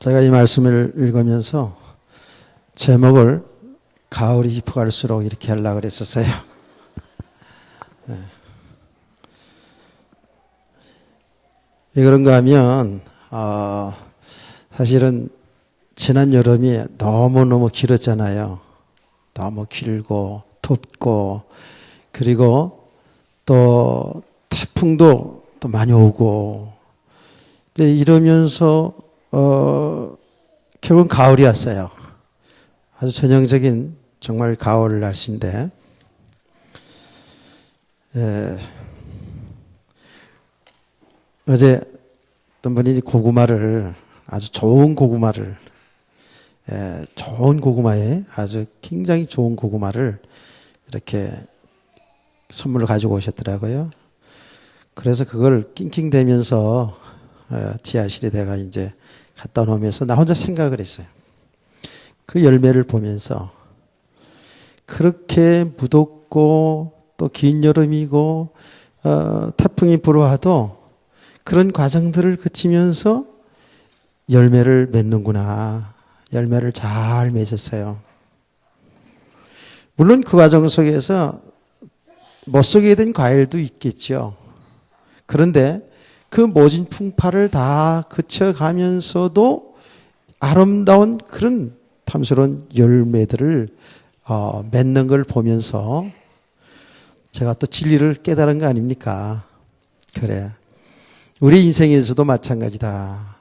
제가 이 말씀을 읽으면서 제목을 가을이 깊어갈수록 이렇게 하려고 그랬었어요. 네. 왜 그런가 하면 사실은 지난 여름이 너무너무 길었잖아요. 너무 길고 덥고 그리고 또 태풍도 또 많이 오고 이러면서 결국은 가을이 왔어요. 아주 전형적인 정말 가을 날씨인데 어제 어떤 분이 고구마를 아주 좋은 고구마를 좋은 고구마에 아주 굉장히 좋은 고구마를 이렇게 선물로 가지고 오셨더라고요. 그래서 그걸 낑낑대면서 지하실에 내가 이제 갖다 놓으면서 나 혼자 생각을 했어요. 그 열매를 보면서 그렇게 무덥고 또 긴 여름이고 태풍이 불어와도 그런 과정들을 거치면서 열매를 맺는구나. 열매를 잘 맺었어요. 물론 그 과정 속에서 못 쓰게 된 과일도 있겠죠. 그런데 그 모진 풍파를 다 거쳐가면서도 아름다운 그런 탐스러운 열매들을 맺는 걸 보면서 제가 또 진리를 깨달은 거 아닙니까? 그래. 우리 인생에서도 마찬가지다.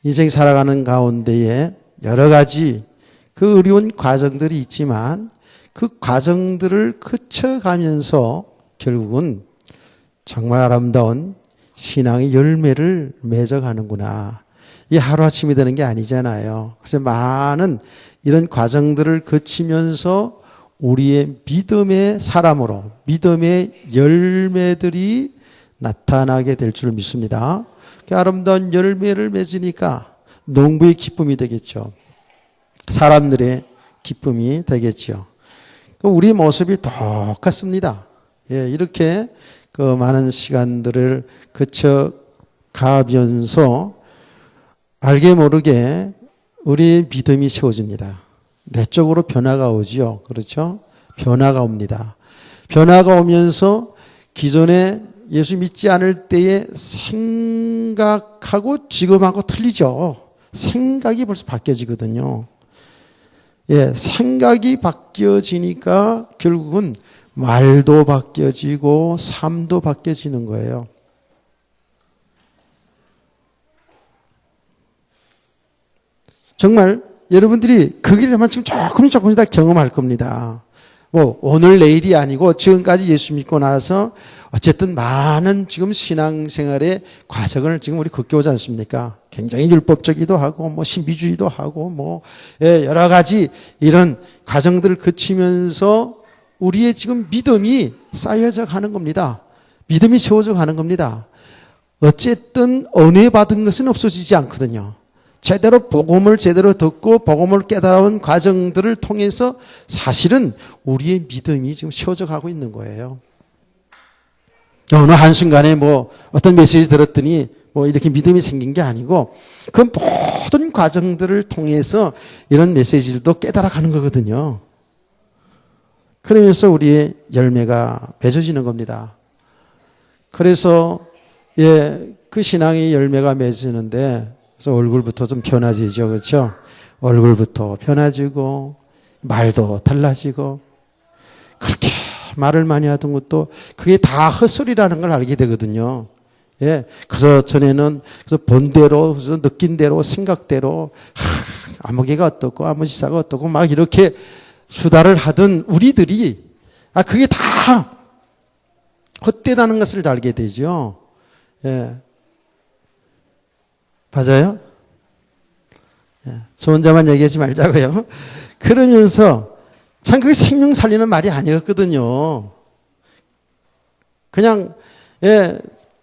인생 살아가는 가운데에 여러 가지 그 어려운 과정들이 있지만 그 과정들을 거쳐가면서 결국은 정말 아름다운 신앙의 열매를 맺어가는구나. 이게 하루아침이 되는 게 아니잖아요. 그래서 많은 이런 과정들을 거치면서 우리의 믿음의 사람으로 믿음의 열매들이 나타나게 될 줄 믿습니다. 아름다운 열매를 맺으니까 농부의 기쁨이 되겠죠. 사람들의 기쁨이 되겠죠. 우리 모습이 똑같습니다. 이렇게 그 많은 시간들을 거쳐 가면서 알게 모르게 우리의 믿음이 세워집니다. 내적으로 변화가 오죠. 그렇죠? 변화가 옵니다. 변화가 오면서 기존에 예수 믿지 않을 때의 생각하고 지금하고 틀리죠. 생각이 벌써 바뀌어지거든요. 생각이 바뀌어지니까 결국은 말도 바뀌어지고 삶도 바뀌어지는 거예요. 정말 여러분들이 그 길에만 지금 조금씩 다 경험할 겁니다. 뭐 오늘 내일이 아니고 지금까지 예수 믿고 나서 어쨌든 많은 지금 신앙생활의 과정을 지금 우리 겪어오지 않습니까? 굉장히 율법적이기도 하고 뭐 신비주의도 하고 뭐 여러 가지 이런 과정들을 거치면서 우리의 지금 믿음이 쌓여져 가는 겁니다. 믿음이 세워져 가는 겁니다. 어쨌든 은혜 받은 것은 없어지지 않거든요. 제대로 복음을 제대로 듣고 복음을 깨달아온 과정들을 통해서 사실은 우리의 믿음이 지금 세워져 가고 있는 거예요. 어느 한순간에 뭐 어떤 메시지 들었더니 뭐 이렇게 믿음이 생긴 게 아니고 그 모든 과정들을 통해서 이런 메시지들도 깨달아 가는 거거든요. 그러면서 우리의 열매가 맺어지는 겁니다. 그래서 그 신앙의 열매가 맺어지는데 그래서 얼굴부터 좀 변화지죠. 그렇죠? 얼굴부터 변화지고 말도 달라지고 그렇게 말을 많이 하던 것도 그게 다 헛소리라는 걸 알게 되거든요. 그래서 전에는 본대로 그래서 느낀 대로 생각대로 아무개가 어떻고 아무 집사가 어떻고 막 이렇게 수다를 하던 우리들이 그게 다 헛되다는 것을 알게 되죠. 맞아요? 저 혼자만 얘기하지 말자고요. 그러면서 참 그게 생명 살리는 말이 아니었거든요. 그냥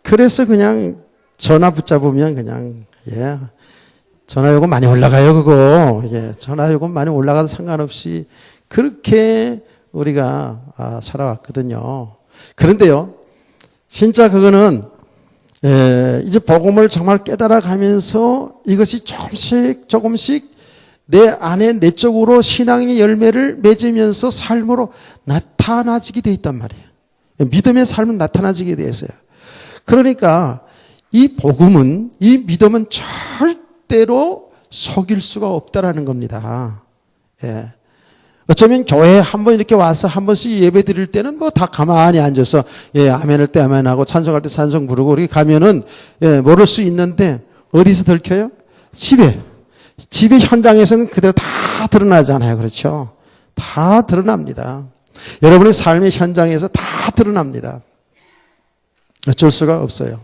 그래서 그냥 전화 붙잡으면 그냥 전화 요금 많이 올라가요 그거. 전화 요금 많이 올라가도 상관없이 그렇게 우리가 살아왔거든요. 그런데요, 진짜 그거는 이제 복음을 정말 깨달아가면서 이것이 조금씩 내 안에 내적으로 신앙의 열매를 맺으면서 삶으로 나타나지게 돼 있단 말이에요. 믿음의 삶은 나타나지게 돼 있어요. 그러니까 이 복음은, 이 믿음은 절대로 속일 수가 없다라는 겁니다. 어쩌면 교회에 한번 이렇게 와서 한 번씩 예배 드릴 때는 뭐 다 가만히 앉아서 아멘할 때 아멘하고 찬송할 때 찬송 부르고 이렇게 가면은 모를 수 있는데 어디서 들켜요? 집에 현장에서는 그대로 다 드러나잖아요. 그렇죠? 다 드러납니다. 여러분의 삶의 현장에서 다 드러납니다. 어쩔 수가 없어요.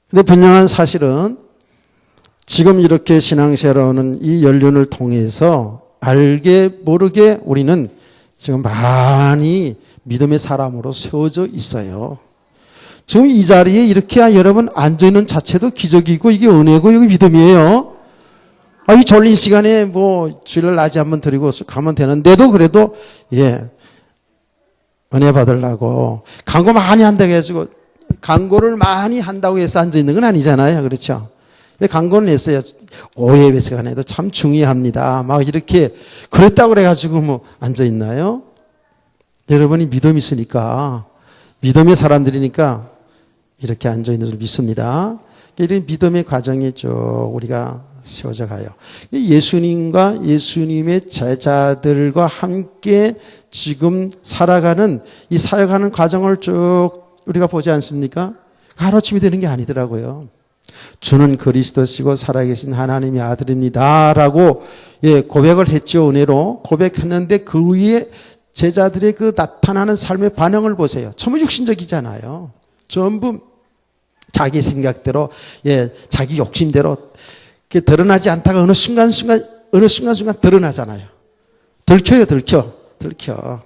근데 분명한 사실은 지금 이렇게 신앙생활하는 이 연륜을 통해서 알게 모르게 우리는 지금 많이 믿음의 사람으로 세워져 있어요. 지금 이 자리에 이렇게 여러분 앉아있는 자체도 기적이고 이게 은혜고 이게 믿음이에요. 이 졸린 시간에 뭐 주일날 낮에 한번 드리고 가면 되는데도 그래도 은혜 받으려고 광고 많이 한다고 해가지고 광고를 많이 한다고 해서 앉아있는 건 아니잖아요. 그렇죠? 근데 광고는 했어요. 오해 시간에도 참 중요합니다. 막 이렇게 그랬다고 그래가지고 뭐 앉아있나요? 여러분이 믿음이 있으니까 믿음의 사람들이니까 이렇게 앉아있는 줄 믿습니다. 이런 믿음의 과정이 쭉 우리가 세워져 가요. 예수님과 예수님의 제자들과 함께 지금 살아가는 이 사역하는 과정을 쭉 우리가 보지 않습니까? 하루아침이 되는 게 아니더라고요. 주는 그리스도시고 살아계신 하나님의 아들입니다 라고 고백을 했죠. 은혜로 고백했는데 그 위에 제자들의 그 나타나는 삶의 반응을 보세요. 전부 육신적이잖아요. 전부 자기 생각대로 자기 욕심대로 드러나지 않다가 어느 순간 드러나잖아요. 들켜.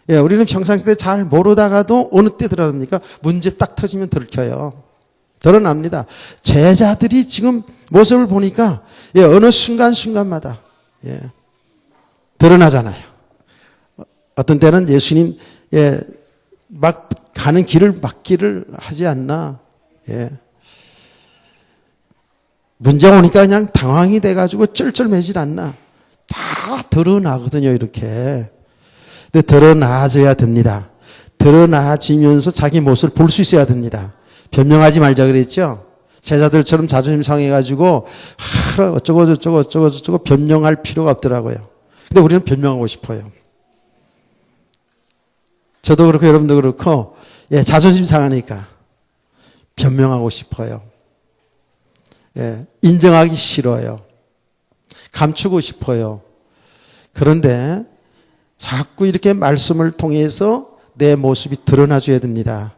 우리는 평상시에 잘 모르다가도 어느 때 드러납니까? 문제 딱 터지면 들켜요. 드러납니다. 제자들이 지금 모습을 보니까 어느 순간마다 드러나잖아요. 어떤 때는 예수님 막 가는 길을 막기를 하지 않나. 문제가 오니까 그냥 당황이 돼가지고 쩔쩔매질 않나. 다 드러나거든요. 이렇게. 근데 드러나져야 됩니다. 드러나지면서 자기 모습을 볼 수 있어야 됩니다. 변명하지 말자 그랬죠? 제자들처럼 자존심 상해가지고 어쩌고 변명할 필요가 없더라고요. 근데 우리는 변명하고 싶어요. 저도 그렇고 여러분도 그렇고 자존심 상하니까 변명하고 싶어요. 인정하기 싫어요. 감추고 싶어요. 그런데 자꾸 이렇게 말씀을 통해서 내 모습이 드러나줘야 됩니다.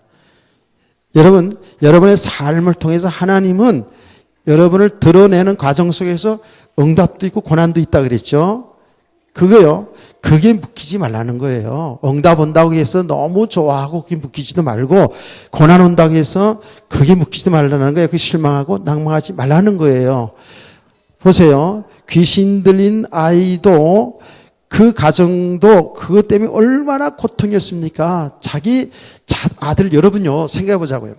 여러분, 여러분의 삶을 통해서 하나님은 여러분을 드러내는 과정 속에서 응답도 있고 고난도 있다 그랬죠? 그게 묶이지 말라는 거예요. 응답 온다고 해서 너무 좋아하고 그게 묶이지도 말고 고난 온다고 해서 그게 묶이지도 말라는 거예요. 그 실망하고 낭망하지 말라는 거예요. 보세요. 귀신 들린 아이도 그 가정도 그것 때문에 얼마나 고통이었습니까? 자기 아들 여러분요 생각해 보자고요.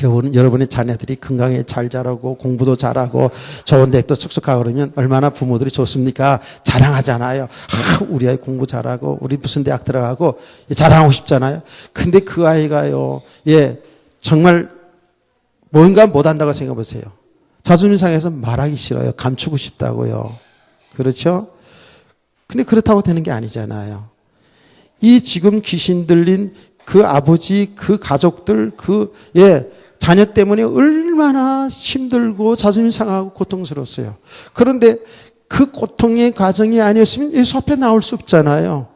여러분의 자녀들이 건강에 잘 자라고 공부도 잘하고 좋은 대학도 쑥쑥하고 그러면 얼마나 부모들이 좋습니까? 자랑하잖아요. 우리 아이 공부 잘하고 우리 무슨 대학 들어가고 자랑하고 싶잖아요. 근데 그 아이가요. 정말 뭔가 못한다고 생각해 보세요. 자존심 상해서 말하기 싫어요. 감추고 싶다고요. 그렇죠? 근데 그렇다고 되는 게 아니잖아요. 이 지금 귀신 들린 그 아버지, 그 가족들, 자녀 때문에 얼마나 힘들고 자존심 상하고 고통스러웠어요. 그런데 그 고통의 과정이 아니었으면 예수 앞에 나올 수 없잖아요.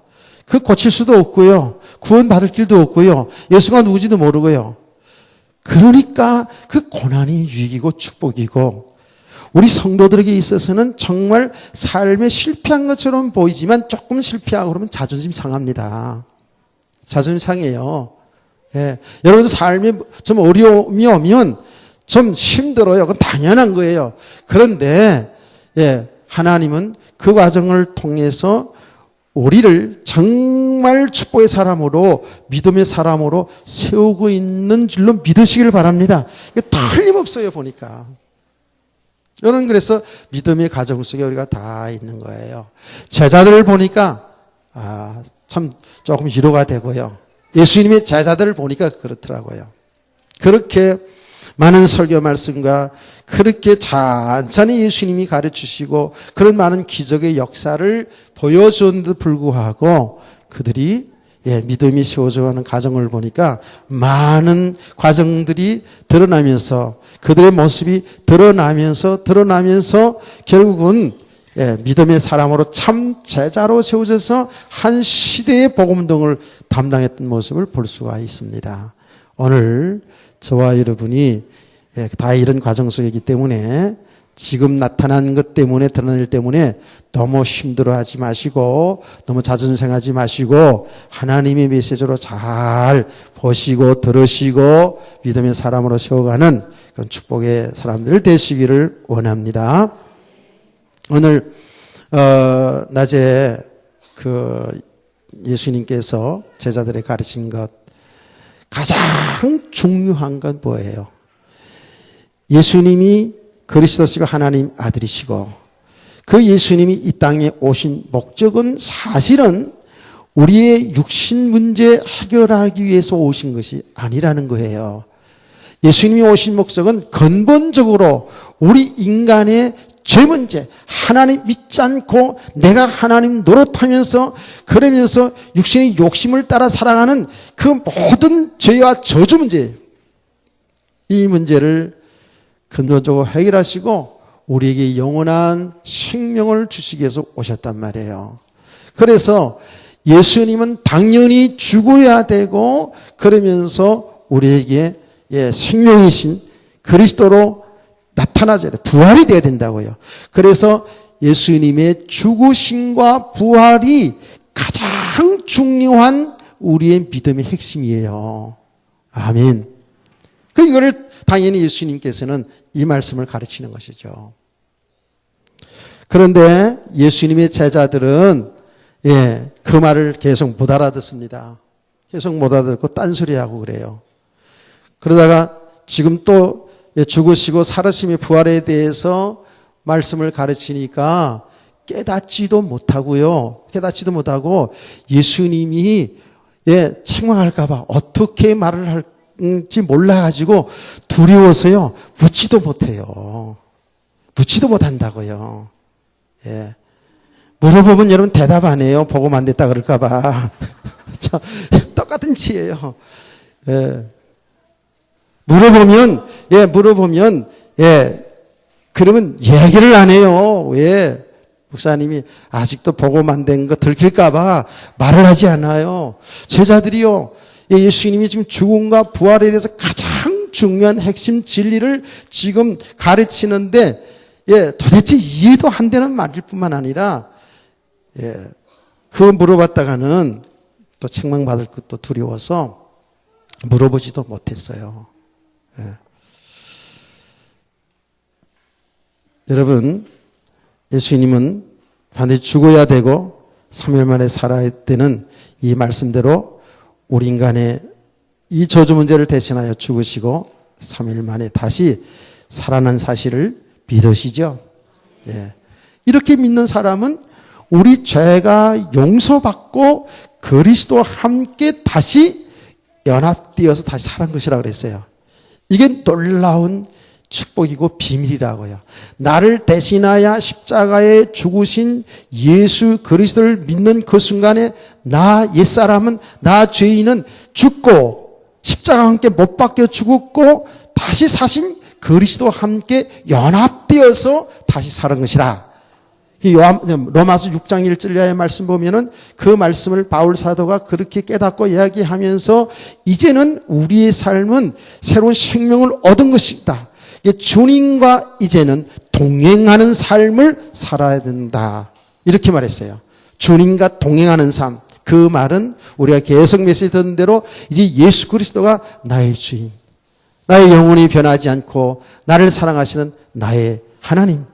그 고칠 수도 없고요. 구원받을 길도 없고요. 예수가 누구지도 모르고요. 그러니까 그 고난이 유익이고 축복이고 우리 성도들에게 있어서는 정말 삶에 실패한 것처럼 보이지만 조금 실패하고 그러면 자존심 상합니다. 자존심 상해요. 여러분들 삶에 좀 어려움이 오면 좀 힘들어요. 그건 당연한 거예요. 그런데 하나님은 그 과정을 통해서 우리를 정말 축복의 사람으로, 믿음의 사람으로 세우고 있는 줄로 믿으시길 바랍니다. 이게 틀림없어요, 보니까. 저는 그래서 믿음의 가정 속에 우리가 다 있는 거예요. 제자들을 보니까 참 조금 위로가 되고요. 예수님의 제자들을 보니까 그렇더라고요. 그렇게 많은 설교 말씀과 그렇게 찬찬히 예수님이 가르치시고 그런 많은 기적의 역사를 보여주는데도 불구하고 그들이 믿음이 세워져가는 과정을 보니까 많은 과정들이 드러나면서 그들의 모습이 드러나면서 결국은 믿음의 사람으로 참 제자로 세워져서 한 시대의 복음등을 담당했던 모습을 볼 수가 있습니다. 오늘 저와 여러분이 다 이런 과정 속이기 때문에 지금 나타난 것 때문에 드러난 일 때문에 너무 힘들어하지 마시고 너무 자존생하지 마시고 하나님의 메시지로 잘 보시고 들으시고 믿음의 사람으로 세워가는 그런 축복의 사람들 되시기를 원합니다. 오늘 낮에 예수님께서 제자들에 가르친 것 가장 중요한 건 뭐예요? 예수님이 그리스도시고 하나님 아들이시고 그 예수님이 이 땅에 오신 목적은 사실은 우리의 육신 문제 해결하기 위해서 오신 것이 아니라는 거예요. 예수님이 오신 목적은 근본적으로 우리 인간의 죄 문제, 하나님 믿지 않고 내가 하나님 노릇하면서 그러면서 육신의 욕심을 따라 살아가는 그 모든 죄와 저주 문제예요. 이 문제를 근본적으로 해결하시고 우리에게 영원한 생명을 주시기 위해서 오셨단 말이에요. 그래서 예수님은 당연히 죽어야 되고 그러면서 우리에게 생명이신 그리스도로 나타나줘야 돼. 부활이 돼야 된다고요. 그래서 예수님의 죽으심과 부활이 가장 중요한 우리의 믿음의 핵심이에요. 아멘. 이거를 당연히 예수님께서는 이 말씀을 가르치는 것이죠. 그런데 예수님의 제자들은 그 말을 계속 못 알아듣습니다. 계속 못 알아듣고 딴소리하고 그래요. 그러다가 지금 또 죽으시고 살으심의 부활에 대해서 말씀을 가르치니까 깨닫지도 못하고 예수님이 책망할까 봐 어떻게 말을 할지 몰라가지고 두려워서요 묻지도 못해요. 묻지도 못한다고요. 물어보면 여러분 대답 안 해요. 복음 안 됐다 그럴까 봐. 똑같은 치예요. 물어보면 그러면 얘기를 안 해요. 왜? 목사님이 아직도 복음 안 된 거 들킬까 봐 말을 하지 않아요. 제자들이요. 예수님이 지금 죽음과 부활에 대해서 가장 중요한 핵심 진리를 지금 가르치는데 도대체 이해도 안 되는 말일 뿐만 아니라 그거 물어봤다가는 또 책망받을 것도 두려워서 물어보지도 못했어요. 여러분, 예수님은 반드시 죽어야 되고 3일 만에 살아야 되는 이 말씀대로 우리 인간의 이 저주 문제를 대신하여 죽으시고 3일 만에 다시 살아난 사실을 믿으시죠? 이렇게 믿는 사람은 우리 죄가 용서받고 그리스도와 함께 다시 연합되어서 다시 살아난 것이라고 그랬어요. 이게 놀라운 축복이고 비밀이라고요. 나를 대신하여 십자가에 죽으신 예수 그리스도를 믿는 그 순간에 나 옛사람은, 나 죄인은 죽고 십자가와 함께 못 박혀 죽었고 다시 사신 그리스도와 함께 연합되어서 다시 사는 것이라. 로마서 6장 1절의 말씀 보면은 그 말씀을 바울 사도가 그렇게 깨닫고 이야기하면서 이제는 우리의 삶은 새로운 생명을 얻은 것이다. 주님과 이제는 동행하는 삶을 살아야 된다. 이렇게 말했어요. 주님과 동행하는 삶. 그 말은 우리가 계속 메시지 듣는 대로 이제 예수 그리스도가 나의 주인, 나의 영혼이 변하지 않고 나를 사랑하시는 나의 하나님,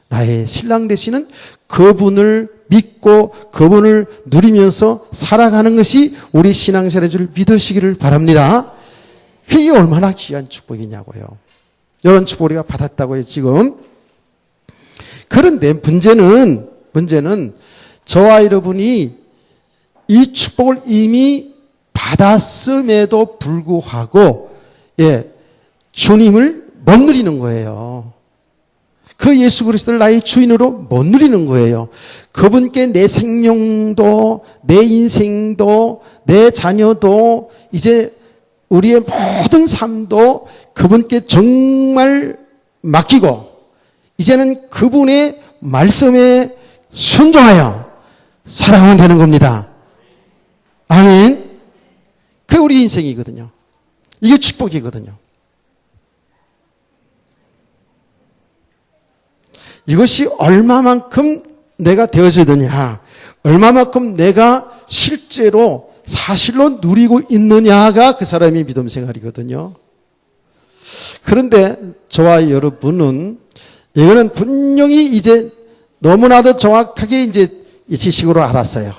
나의 신랑 되시는 그분을 믿고 그분을 누리면서 살아가는 것이 우리 신앙생활의 줄 믿으시기를 바랍니다. 이게 얼마나 귀한 축복이냐고요. 이런 축복을 우리가 받았다고요, 지금. 그런데 문제는 저와 여러분이 이 축복을 이미 받았음에도 불구하고 주님을 못 누리는 거예요. 그 예수 그리스도를 나의 주인으로 못 누리는 거예요. 그분께 내 생명도, 내 인생도, 내 자녀도, 이제 우리의 모든 삶도 그분께 정말 맡기고 이제는 그분의 말씀에 순종하여 살아가면 되는 겁니다. 아멘. 그게 우리 인생이거든요. 이게 축복이거든요. 이것이 얼마만큼 내가 되어져야 되냐, 얼마만큼 내가 실제로 사실로 누리고 있느냐가 그 사람의 믿음 생활이거든요. 그런데 저와 여러분은 이거는 분명히 이제 너무나도 정확하게 이제 이 지식으로 알았어요.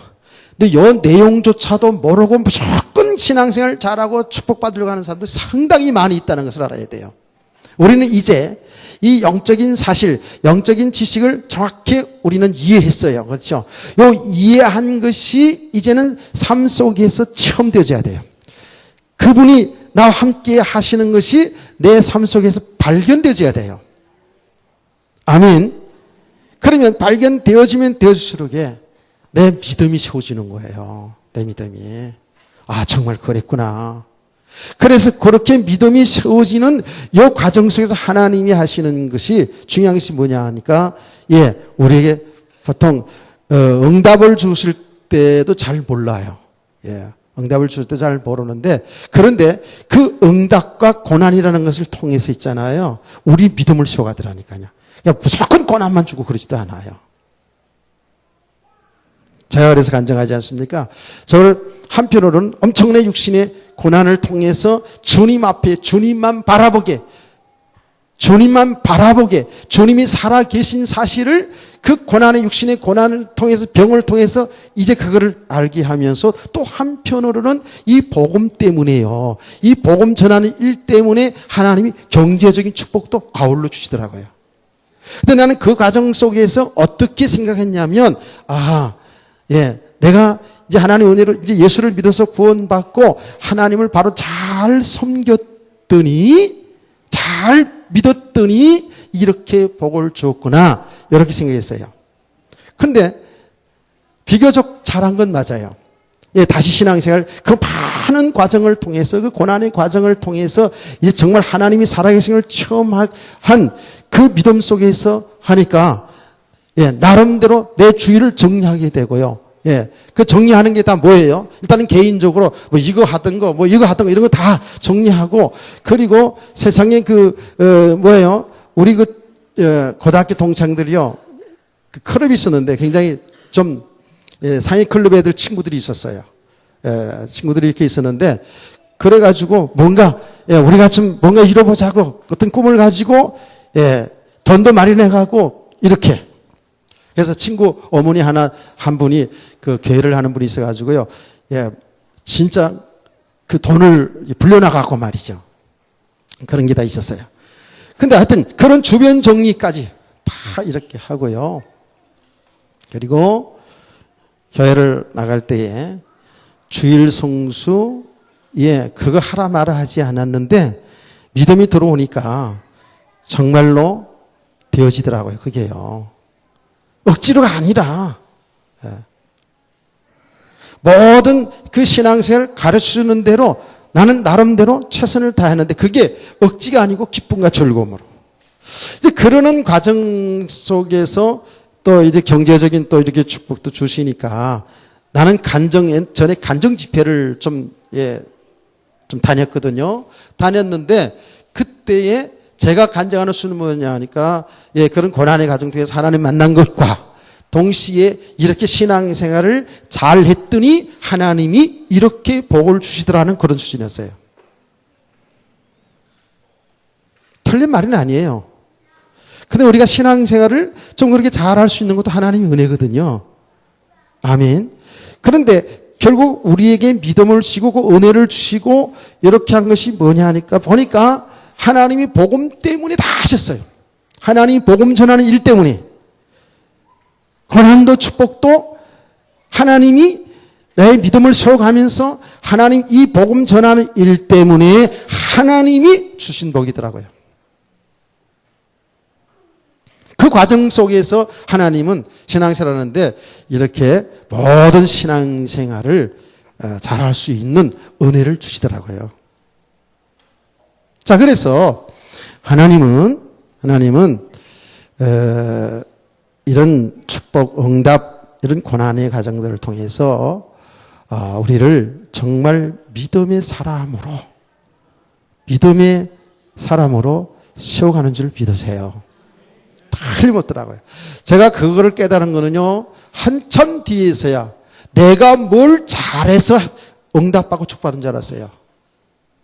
근데 이 내용조차도 모르고 무조건 신앙생활 잘하고 축복받으려고 하는 사람들 상당히 많이 있다는 것을 알아야 돼요. 우리는 이제 이 영적인 사실, 영적인 지식을 정확히 우리는 이해했어요. 그렇죠? 요 이해한 것이 이제는 삶 속에서 체험되어져야 돼요. 그분이 나와 함께 하시는 것이 내 삶 속에서 발견되어져야 돼요. 아멘. 그러면 발견되어지면 되어질수록 내 믿음이 세워지는 거예요. 내 믿음이. 아, 정말 그랬구나. 그래서 그렇게 믿음이 세워지는 이 과정 속에서 하나님이 하시는 것이 중요한 것이 뭐냐 하니까 우리에게 보통 응답을 주실 때도 잘 몰라요. 응답을 주실 때 잘 모르는데 그런데 그 응답과 고난이라는 것을 통해서 있잖아요. 우리 믿음을 세워가더라니까요. 그냥 무조건 고난만 주고 그러지도 않아요. 제가 그래서 간증하지 않습니까? 저를 한편으로는 엄청난 육신의 고난을 통해서 주님 앞에 주님만 바라보게, 주님이 살아계신 사실을 그 고난의 육신의 고난을 통해서 병을 통해서 이제 그거를 알게 하면서 또 한편으로는 이 복음 때문에요. 이 복음 전하는 일 때문에 하나님이 경제적인 축복도 아울러 주시더라고요. 근데 나는 그 과정 속에서 어떻게 생각했냐면 내가 이제 하나님 은혜로 이제 예수를 믿어서 구원받고 하나님을 바로 잘 섬겼더니, 잘 믿었더니 이렇게 복을 주었구나. 이렇게 생각했어요. 근데 비교적 잘한 건 맞아요. 다시 신앙생활, 그 많은 과정을 통해서, 그 고난의 과정을 통해서 이제 정말 하나님이 살아계신 걸 체험한 그 믿음 속에서 하니까 나름대로 내 주의를 정리하게 되고요. 그 정리하는 게 다 뭐예요? 일단은 개인적으로 뭐 이거 하던 거 이런 거 다 정리하고, 그리고 세상에 우리 고등학교 동창들이요, 그 클럽이 있었는데 굉장히 좀 상위 클럽 애들 친구들이 있었어요. 친구들이 이렇게 있었는데 그래가지고 우리가 좀 뭔가 이뤄보자고 어떤 꿈을 가지고 돈도 마련해가고 이렇게. 그래서 친구 어머니 한 분이 그 교회를 하는 분이 있어가지고요. 진짜 그 돈을 불려나가고 말이죠. 그런 게 다 있었어요. 근데 하여튼 그런 주변 정리까지 다 이렇게 하고요. 그리고 교회를 나갈 때에 주일 성수, 그거 하라 마라 하지 않았는데 믿음이 들어오니까 정말로 되어지더라고요. 그게요. 억지로가 아니라 모든 그 신앙생활을 가르쳐주는 대로 나는 나름대로 최선을 다했는데 그게 억지가 아니고 기쁨과 즐거움으로. 이제 그러는 과정 속에서 또 이제 경제적인 또 이렇게 축복도 주시니까 나는 전에 간정 집회를 좀 다녔거든요. 다녔는데 그때에 제가 간증하는 수는 뭐냐 하니까 그런 고난의 과정 중에서 하나님 만난 것과 동시에 이렇게 신앙생활을 잘 했더니 하나님이 이렇게 복을 주시더라는 그런 수준이었어요. 틀린 말은 아니에요. 근데 우리가 신앙생활을 좀 그렇게 잘 할 수 있는 것도 하나님의 은혜거든요. 아멘. 그런데 결국 우리에게 믿음을 주시고 그 은혜를 주시고 이렇게 한 것이 뭐냐 하니까 보니까 하나님이 복음 때문에 다 하셨어요. 하나님이 복음 전하는 일 때문에. 고난도 축복도 하나님이 나의 믿음을 세워가면서 하나님 이 복음 전하는 일 때문에 하나님이 주신 복이더라고요. 그 과정 속에서 하나님은 신앙생활을 하는데 이렇게 모든 신앙생활을 잘할 수 있는 은혜를 주시더라고요. 자, 그래서 하나님은 이런 축복, 응답, 이런 고난의 과정들을 통해서 우리를 정말 믿음의 사람으로 세워가는 줄 믿으세요. 틀림없더라고요. 제가 그거를 깨달은 거는요, 한참 뒤에서야 내가 뭘 잘해서 응답받고 축복받은 줄 알았어요.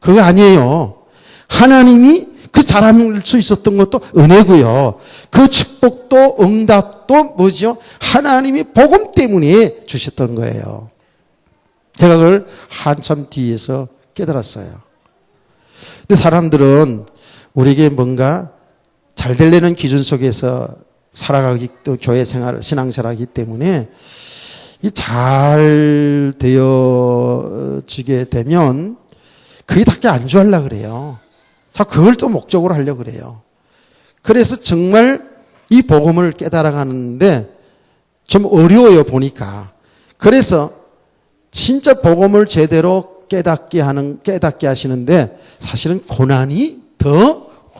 그거 아니에요. 하나님이 그 잘할 수 있었던 것도 은혜고요. 그 축복도 응답도 뭐죠? 하나님이 복음 때문에 주셨던 거예요. 제가 그걸 한참 뒤에서 깨달았어요. 근데 사람들은 우리에게 뭔가 잘 되려는 기준 속에서 살아가기, 또 교회 생활, 신앙생활하기 때문에 잘 되어지게 되면 그게 다 안 좋아하려고 그래요. 자, 그걸 또 목적으로 하려고 그래요. 그래서 정말 이 복음을 깨달아가는데 좀 어려워요, 보니까. 그래서 진짜 복음을 제대로 깨닫게 하시는데 사실은 고난이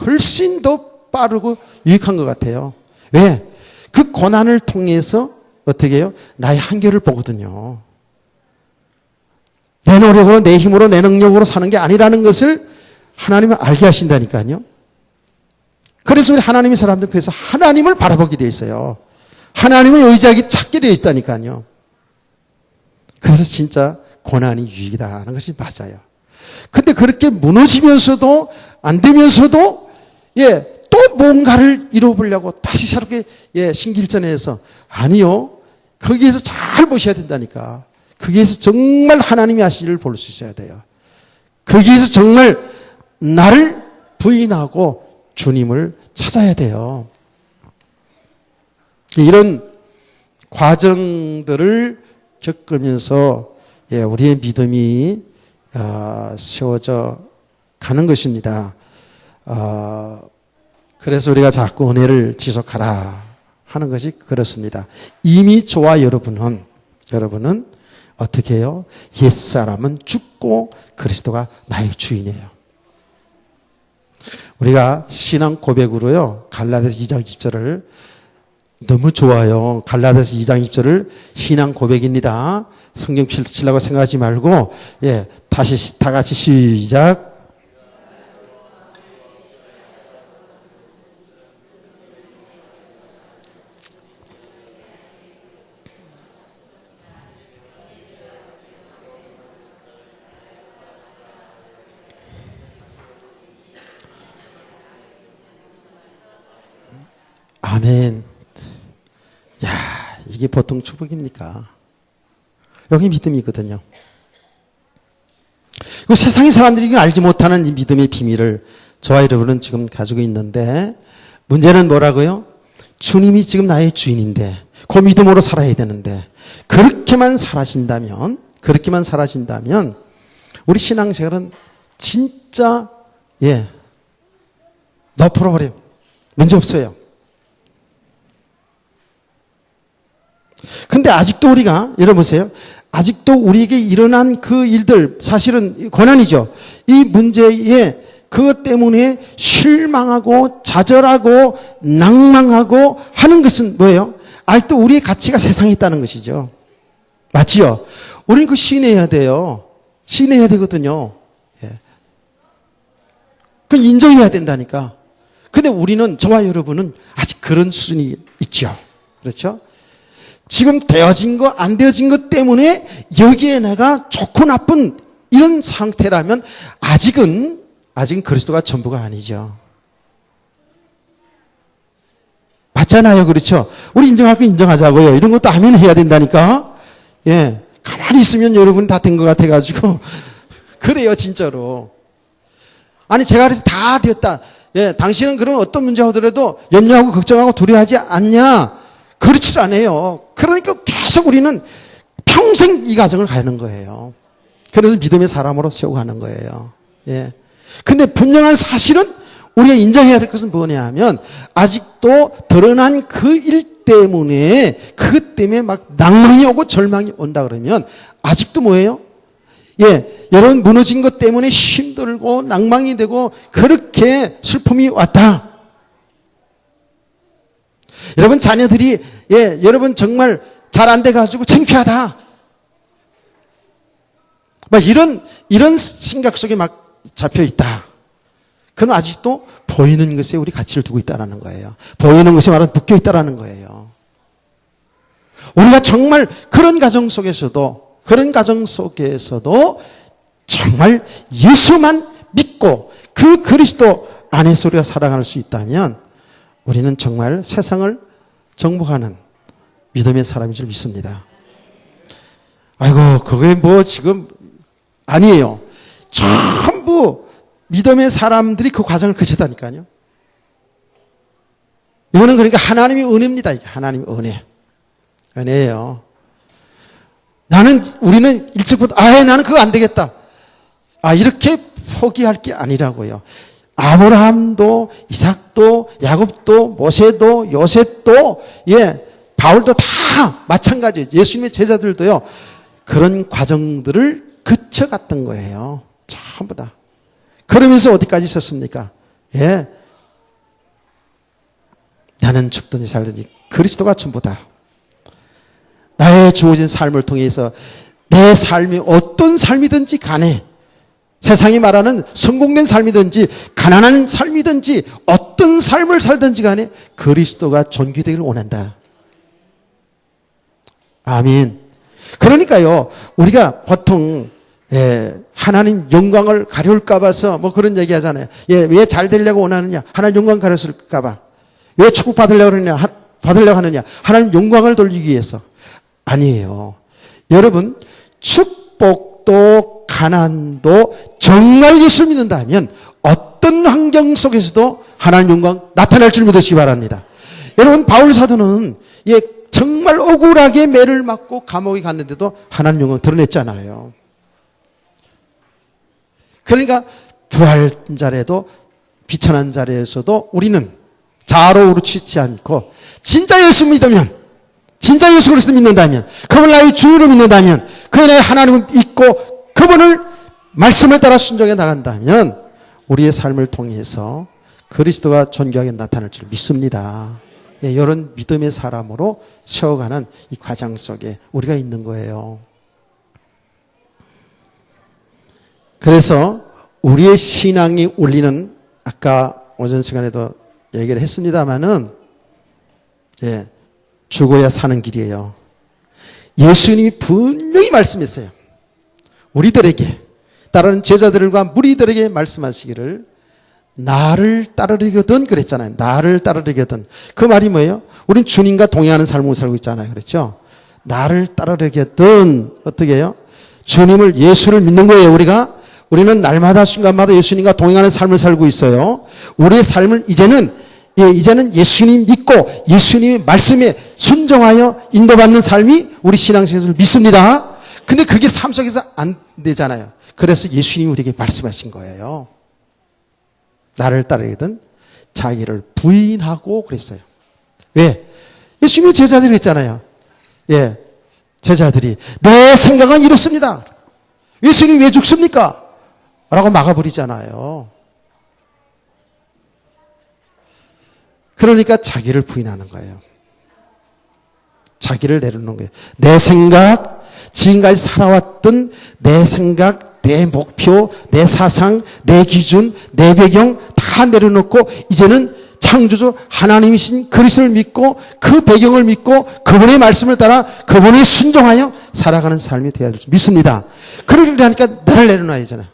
훨씬 더 빠르고 유익한 것 같아요. 왜? 그 고난을 통해서 어떻게 해요? 나의 한계를 보거든요. 내 노력으로, 내 힘으로, 내 능력으로 사는 게 아니라는 것을 하나님은 알게 하신다니까요. 그래서 우리 하나님의 사람들 그래서 하나님을 바라보게 되어 있어요. 하나님을 의지하기 찾게 되어 있다니까요. 그래서 진짜 고난이 유익이다 하는 것이 맞아요. 근데 그렇게 무너지면서도 안 되면서도 또 뭔가를 이뤄보려고 다시 새롭게 신길전해서 아니요. 거기에서 잘 보셔야 된다니까. 거기에서 정말 하나님이 하실 일을 볼 수 있어야 돼요. 거기에서 정말 나를 부인하고 주님을 찾아야 돼요. 이런 과정들을 겪으면서 우리의 믿음이 세워져 가는 것입니다. 그래서 우리가 자꾸 은혜를 지속하라 하는 것이 그렇습니다. 이미 저와 여러분은 어떻게 해요? 옛사람은 죽고 그리스도가 나의 주인이에요. 우리가 신앙 고백으로요, 갈라디아서 2장 20절을 너무 좋아요. 갈라디아서 2장 20절을 신앙 고백입니다. 성경 펼치려고 생각하지 말고, 다시 다 같이 시작. 아멘. 야, 이게 보통 축복입니까? 여기 믿음이거든요. 그 세상의 사람들이 알지 못하는 이 믿음의 비밀을 저와 여러분은 지금 가지고 있는데, 문제는 뭐라고요? 주님이 지금 나의 주인인데 그 믿음으로 살아야 되는데, 그렇게만 살아신다면 우리 신앙생활은 진짜 너 풀어버려요. 문제 없어요. 근데 아직도 우리가, 여러분 보세요. 아직도 우리에게 일어난 그 일들, 사실은 고난이죠. 이 문제에 그것 때문에 실망하고 좌절하고 낭망하고 하는 것은 뭐예요? 아직도 우리의 가치가 세상에 있다는 것이죠. 맞지요? 우리는 그 시인해야 돼요. 시인해야 되거든요. 그 인정해야 된다니까. 근데 우리는, 저와 여러분은 아직 그런 수준이 있죠. 그렇죠? 지금 되어진 거, 안 되어진 것 때문에 여기에 내가 좋고 나쁜 이런 상태라면 아직은 그리스도가 전부가 아니죠. 맞잖아요. 그렇죠? 우리 인정할 거 인정하자고요. 이런 것도 아멘 해야 된다니까. 예. 가만히 있으면 여러분 다 된 것 같아가지고. 그래요, 진짜로. 아니, 제가 그래서 다 되었다. 예. 당신은 그런 어떤 문제 하더라도 염려하고 걱정하고 두려워하지 않냐? 그렇지 않아요. 그러니까 계속 우리는 평생 이 과정을 가는 거예요. 그래서 믿음의 사람으로 세워가는 거예요. 예. 근데 분명한 사실은 우리가 인정해야 될 것은 뭐냐 하면 아직도 드러난 그 일 때문에 그것 때문에 막 낭망이 오고 절망이 온다 그러면 아직도 뭐예요? 예, 여러분 무너진 것 때문에 힘들고 낭망이 되고 그렇게 슬픔이 왔다. 여러분 자녀들이 예, 여러분 정말 잘 안 돼가지고 창피하다. 막 이런 생각 속에 막 잡혀 있다. 그건 아직도 보이는 것에 우리 가치를 두고 있다는 거예요. 보이는 것에 말하면 묶여 있다는 거예요. 우리가 정말 그런 가정 속에서도 정말 예수만 믿고 그 그리스도 안에서 우리가 살아갈 수 있다면 우리는 정말 세상을 정복하는 믿음의 사람인 줄 믿습니다. 아이고, 그게 뭐 지금 아니에요. 전부 믿음의 사람들이 그 과정을 거쳤다니까요. 이거는 그러니까 하나님의 은혜입니다. 하나님의 은혜. 은혜예요. 우리는 일찍부터, 나는 그거 안 되겠다. 이렇게 포기할 게 아니라고요. 아브라함도, 이삭도, 야곱도, 모세도, 요셉도, 예, 바울도 다 마찬가지예요. 예수님의 제자들도요, 그런 과정들을 거쳐갔던 거예요. 전부 다. 그러면서 어디까지 있었습니까? 예. 나는 죽든지 살든지 그리스도가 전부다. 나의 주어진 삶을 통해서 내 삶이 어떤 삶이든지 간에 세상이 말하는 성공된 삶이든지 가난한 삶이든지 어떤 삶을 살든지 간에 그리스도가 존귀되기를 원한다. 아멘. 그러니까요, 우리가 보통 하나님 영광을 가려울까 봐서 뭐 그런 얘기 하잖아요. 왜 잘 되려고 원하느냐? 하나님 영광 가렸을까 봐. 왜 축복 받으려고 하느냐? 하나님 영광을 돌리기 위해서. 아니에요. 여러분, 축복도 가난도 정말 예수를 믿는다면 어떤 환경 속에서도 하나님 영광 나타날 줄 믿으시기 바랍니다. 여러분, 바울 사도는 정말 억울하게 매를 맞고 감옥에 갔는데도 하나님 영광 드러냈잖아요. 그러니까 부활 자리에도 비천한 자리에서도 우리는 좌로 우르치지 않고 진짜 예수 믿으면, 진짜 예수 그리스도 믿는다면, 그분을 나의 주로 믿는다면, 그의 나의 하나님을 믿고 그분을 말씀을 따라 순종해 나간다면 우리의 삶을 통해서 그리스도가 존귀하게 나타날 줄 믿습니다. 이런 믿음의 사람으로 세워가는 이 과정 속에 우리가 있는 거예요. 그래서 우리의 신앙이 울리는, 아까 오전 시간에도 얘기를 했습니다마는, 죽어야 사는 길이에요. 예수님이 분명히 말씀했어요. 우리들에게, 따르는 제자들과 무리들에게 말씀하시기를, 나를 따르려거든 그랬잖아요. 나를 따르려거든. 그 말이 뭐예요? 우린 주님과 동행하는 삶을 살고 있잖아요. 그렇죠? 나를 따르려거든. 어떻게 해요? 주님을, 예수를 믿는 거예요. 우리는 날마다 순간마다 예수님과 동행하는 삶을 살고 있어요. 우리의 삶을 이제는 예수님 믿고 예수님의 말씀에 순종하여 인도받는 삶이 우리 신앙생활을 믿습니다. 근데 그게 삶 속에서 안 되잖아요. 그래서 예수님이 우리에게 말씀하신 거예요. 나를 따르거든 자기를 부인하고 그랬어요. 왜? 예수님이 제자들이 했잖아요. 제자들이 내 생각은 이렇습니다. 예수님이 왜 죽습니까? 라고 막아버리잖아요. 그러니까 자기를 부인하는 거예요. 자기를 내려놓는 거예요. 내 생각, 지금까지 살아왔던 내 생각, 내 목표, 내 사상, 내 기준, 내 배경 다 내려놓고 이제는 창조주 하나님이신 그리스도를 믿고 그 배경을 믿고 그분의 말씀을 따라 그분에 순종하여 살아가는 삶이 되어야 될 줄 믿습니다. 그러려니까 나를 내려놔야 되잖아요.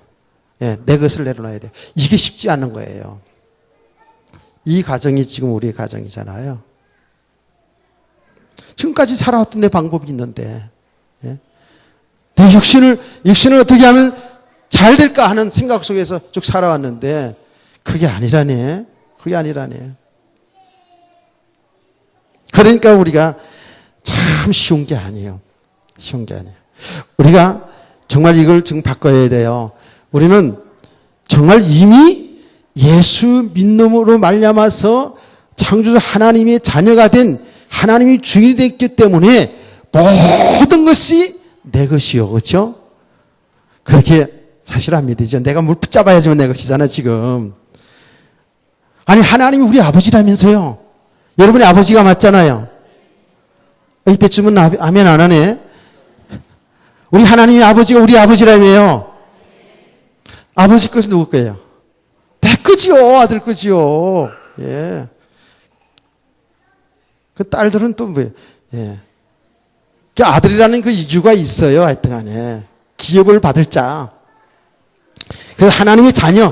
내 것을 내려놔야 돼요. 이게 쉽지 않은 거예요. 이 과정이 지금 우리의 과정이잖아요. 지금까지 살아왔던 내 방법이 있는데 내 육신을 어떻게 하면 잘 될까 하는 생각 속에서 쭉 살아왔는데 그게 아니라네. 그게 아니라네. 그러니까 우리가 참 쉬운 게 아니에요. 쉬운 게 아니에요. 우리가 정말 이걸 지금 바꿔야 돼요. 우리는 정말 이미 예수 믿음으로 말미암아서 창조주 하나님의 자녀가 된 하나님이 주인이 됐기 때문에 모든 것이 내 것이요. 그렇죠? 그렇게 사실 안 믿으죠. 내가 뭘 붙잡아야지만 내 것이잖아 지금. 아니 하나님이 우리 아버지라면서요. 여러분의 아버지가 맞잖아요. 이때쯤은 아멘 안 하네. 우리 하나님의 아버지가 우리 아버지라며요. 아버지 것이 누구 거예요? 내 거지요. 아들 거지요. 예. 그 딸들은 또 뭐예요? 예. 그 아들이라는 그 이유가 있어요. 하여튼 간에. 기업을 받을 자. 그래서 하나님의 자녀.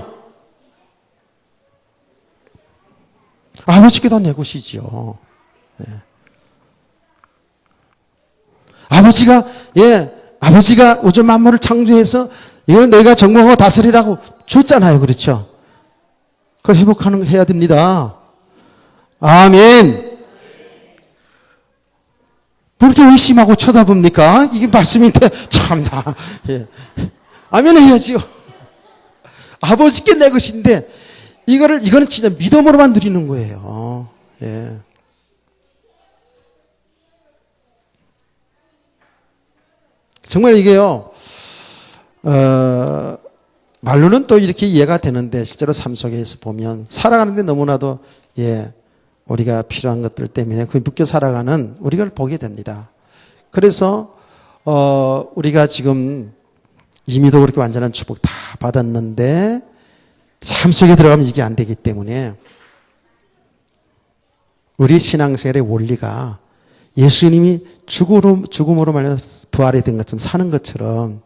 아버지께도 내 것이지요. 예. 아버지가 우주 만물을 창조해서 이건 내가 정복하고 다스리라고 줬잖아요. 그렇죠? 그거 회복하는 거 해야 됩니다. 아멘. 왜 이렇게 의심하고 쳐다봅니까? 이게 말씀인데, 참나. 예. 아멘 해야지요. 아버지께 내 것인데, 이거는 진짜 믿음으로만 누리는 거예요. 예. 정말 이게요, 말로는 또 이렇게 이해가 되는데, 실제로 삶 속에서 보면, 살아가는데 너무나도, 예, 우리가 필요한 것들 때문에 그 묶여 살아가는 우리가 보게 됩니다. 그래서 우리가 지금 이미도 그렇게 완전한 축복 다 받았는데 삶 속에 들어가면 이게 안 되기 때문에 우리 신앙생활의 원리가 예수님이 죽음으로 말미암아 부활이 된 것처럼 사는 것처럼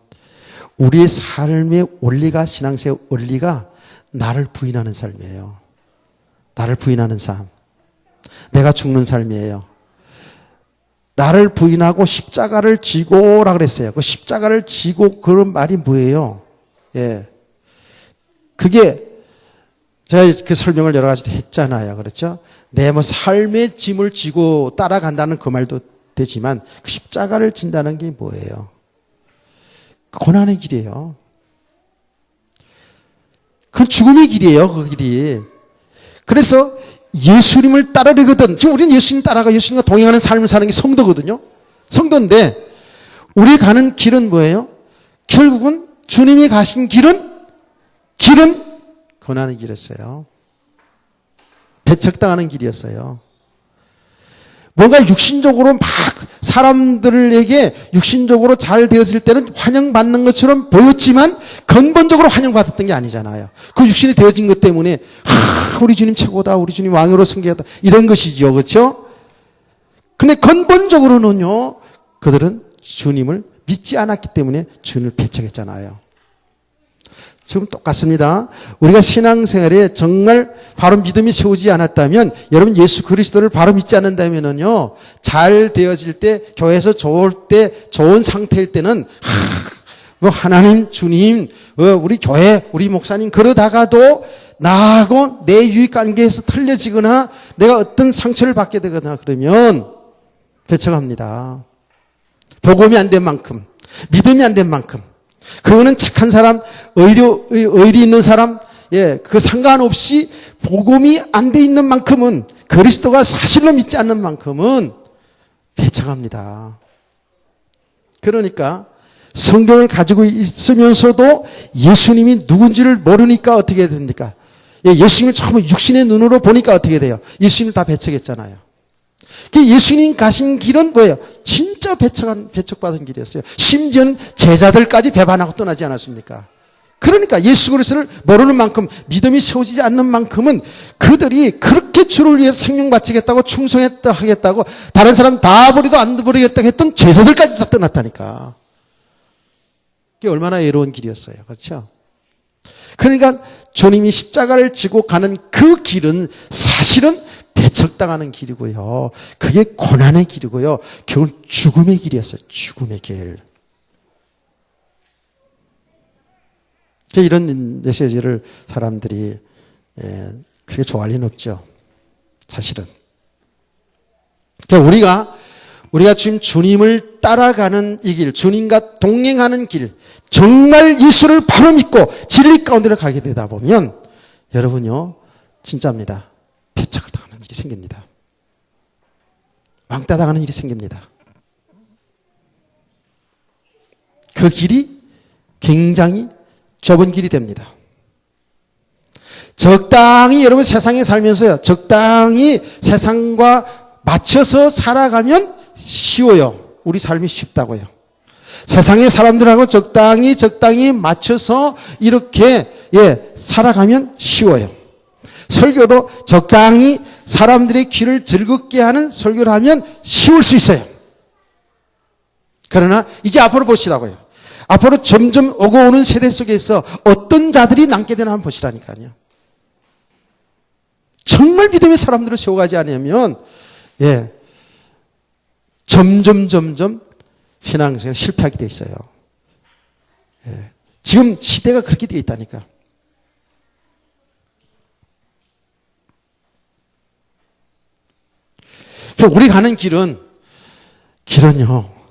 우리의 삶의 원리가 신앙생활 원리가 나를 부인하는 삶이에요. 나를 부인하는 삶. 내가 죽는 삶이에요. 나를 부인하고 십자가를 지고라 그랬어요. 그 십자가를 지고 그런 말이 뭐예요? 예. 그게 제가 그 설명을 여러 가지 했잖아요. 그렇죠? 내 뭐 삶의 짐을 지고 따라간다는 그 말도 되지만 그 십자가를 진다는 게 뭐예요? 고난의 길이에요. 그건 죽음의 길이에요. 그 길이. 그래서 예수님을 따르거든. 지금 우리는 예수님 따라가 예수님과 동행하는 삶을 사는 게 성도거든요. 성도인데 우리 가는 길은 뭐예요? 결국은 주님이 가신 길은 고난의 길이었어요. 배척당하는 길이었어요. 뭔가 육신적으로 막 사람들에게 육신적으로 잘 되었을 때는 환영받는 것처럼 보였지만 근본적으로 환영받았던 게 아니잖아요. 그 육신이 되어진 것 때문에 우리 주님 최고다. 우리 주님 왕으로 섬기겠다. 이런 것이죠. 그렇죠? 근데 근본적으로는요. 그들은 주님을 믿지 않았기 때문에 주님을 배척했잖아요. 지금 똑같습니다. 우리가 신앙생활에 정말 바로 믿음이 세우지 않았다면 여러분 예수 그리스도를 바로 믿지 않는다면요. 잘 되어질 때 교회에서 좋을 때 좋은 상태일 때는 뭐 하나님 주님 우리 교회 우리 목사님 그러다가도 나하고 내 유익관계에서 틀려지거나 내가 어떤 상처를 받게 되거나 그러면 배척합니다. 복음이 안 된 만큼 믿음이 안 된 만큼 그거는 착한 사람, 의리 있는 사람, 예, 그 상관없이 복음이 안 돼 있는 만큼은 그리스도가 사실로 믿지 않는 만큼은 배척합니다. 그러니까 성경을 가지고 있으면서도 예수님이 누군지를 모르니까 어떻게 됩니까? 예, 예수님을 처음 육신의 눈으로 보니까 어떻게 돼요? 예수님을 다 배척했잖아요. 예수님 가신 길은 뭐예요? 진짜 배척받은 길이었어요. 심지어는 제자들까지 배반하고 떠나지 않았습니까? 그러니까 예수 그리스도를 모르는 만큼 믿음이 세워지지 않는 만큼은 그들이 그렇게 주를 위해 생명 바치겠다고 충성했다 하겠다고 다른 사람 다 버리도 안 버리겠다고 했던 제자들까지 다 떠났다니까. 그게 얼마나 외로운 길이었어요. 그렇죠? 그러니까 주님이 십자가를 지고 가는 그 길은 사실은 배척당하는 길이고요. 그게 고난의 길이고요. 결국 죽음의 길이었어요. 죽음의 길. 이런 메시지를 사람들이 그렇게 좋아할 리는 없죠. 사실은. 우리가 지금 주님을 따라가는 이 길, 주님과 동행하는 길, 정말 예수를 바로 믿고 진리 가운데로 가게 되다 보면 여러분요, 진짜입니다. 패착을 당하는 일이 생깁니다. 왕따 당하는 일이 생깁니다. 그 길이 굉장히 좁은 길이 됩니다. 적당히 여러분 세상에 살면서요, 적당히 세상과 맞춰서 살아가면 쉬워요. 우리 삶이 쉽다고요. 세상의 사람들하고 적당히 맞춰서 이렇게 살아가면 쉬워요. 설교도 적당히 사람들의 귀를 즐겁게 하는 설교를 하면 쉬울 수 있어요. 그러나 이제 앞으로 보시라고요. 앞으로 점점 오고 오는 세대 속에서 어떤 자들이 남게 되나 한번 보시라니까요. 정말 믿음의 사람들을 세워가지 않으면 점점 신앙생활 실패하게 돼 있어요. 지금 시대가 그렇게 되어 있다니까. 우리 가는 길은요,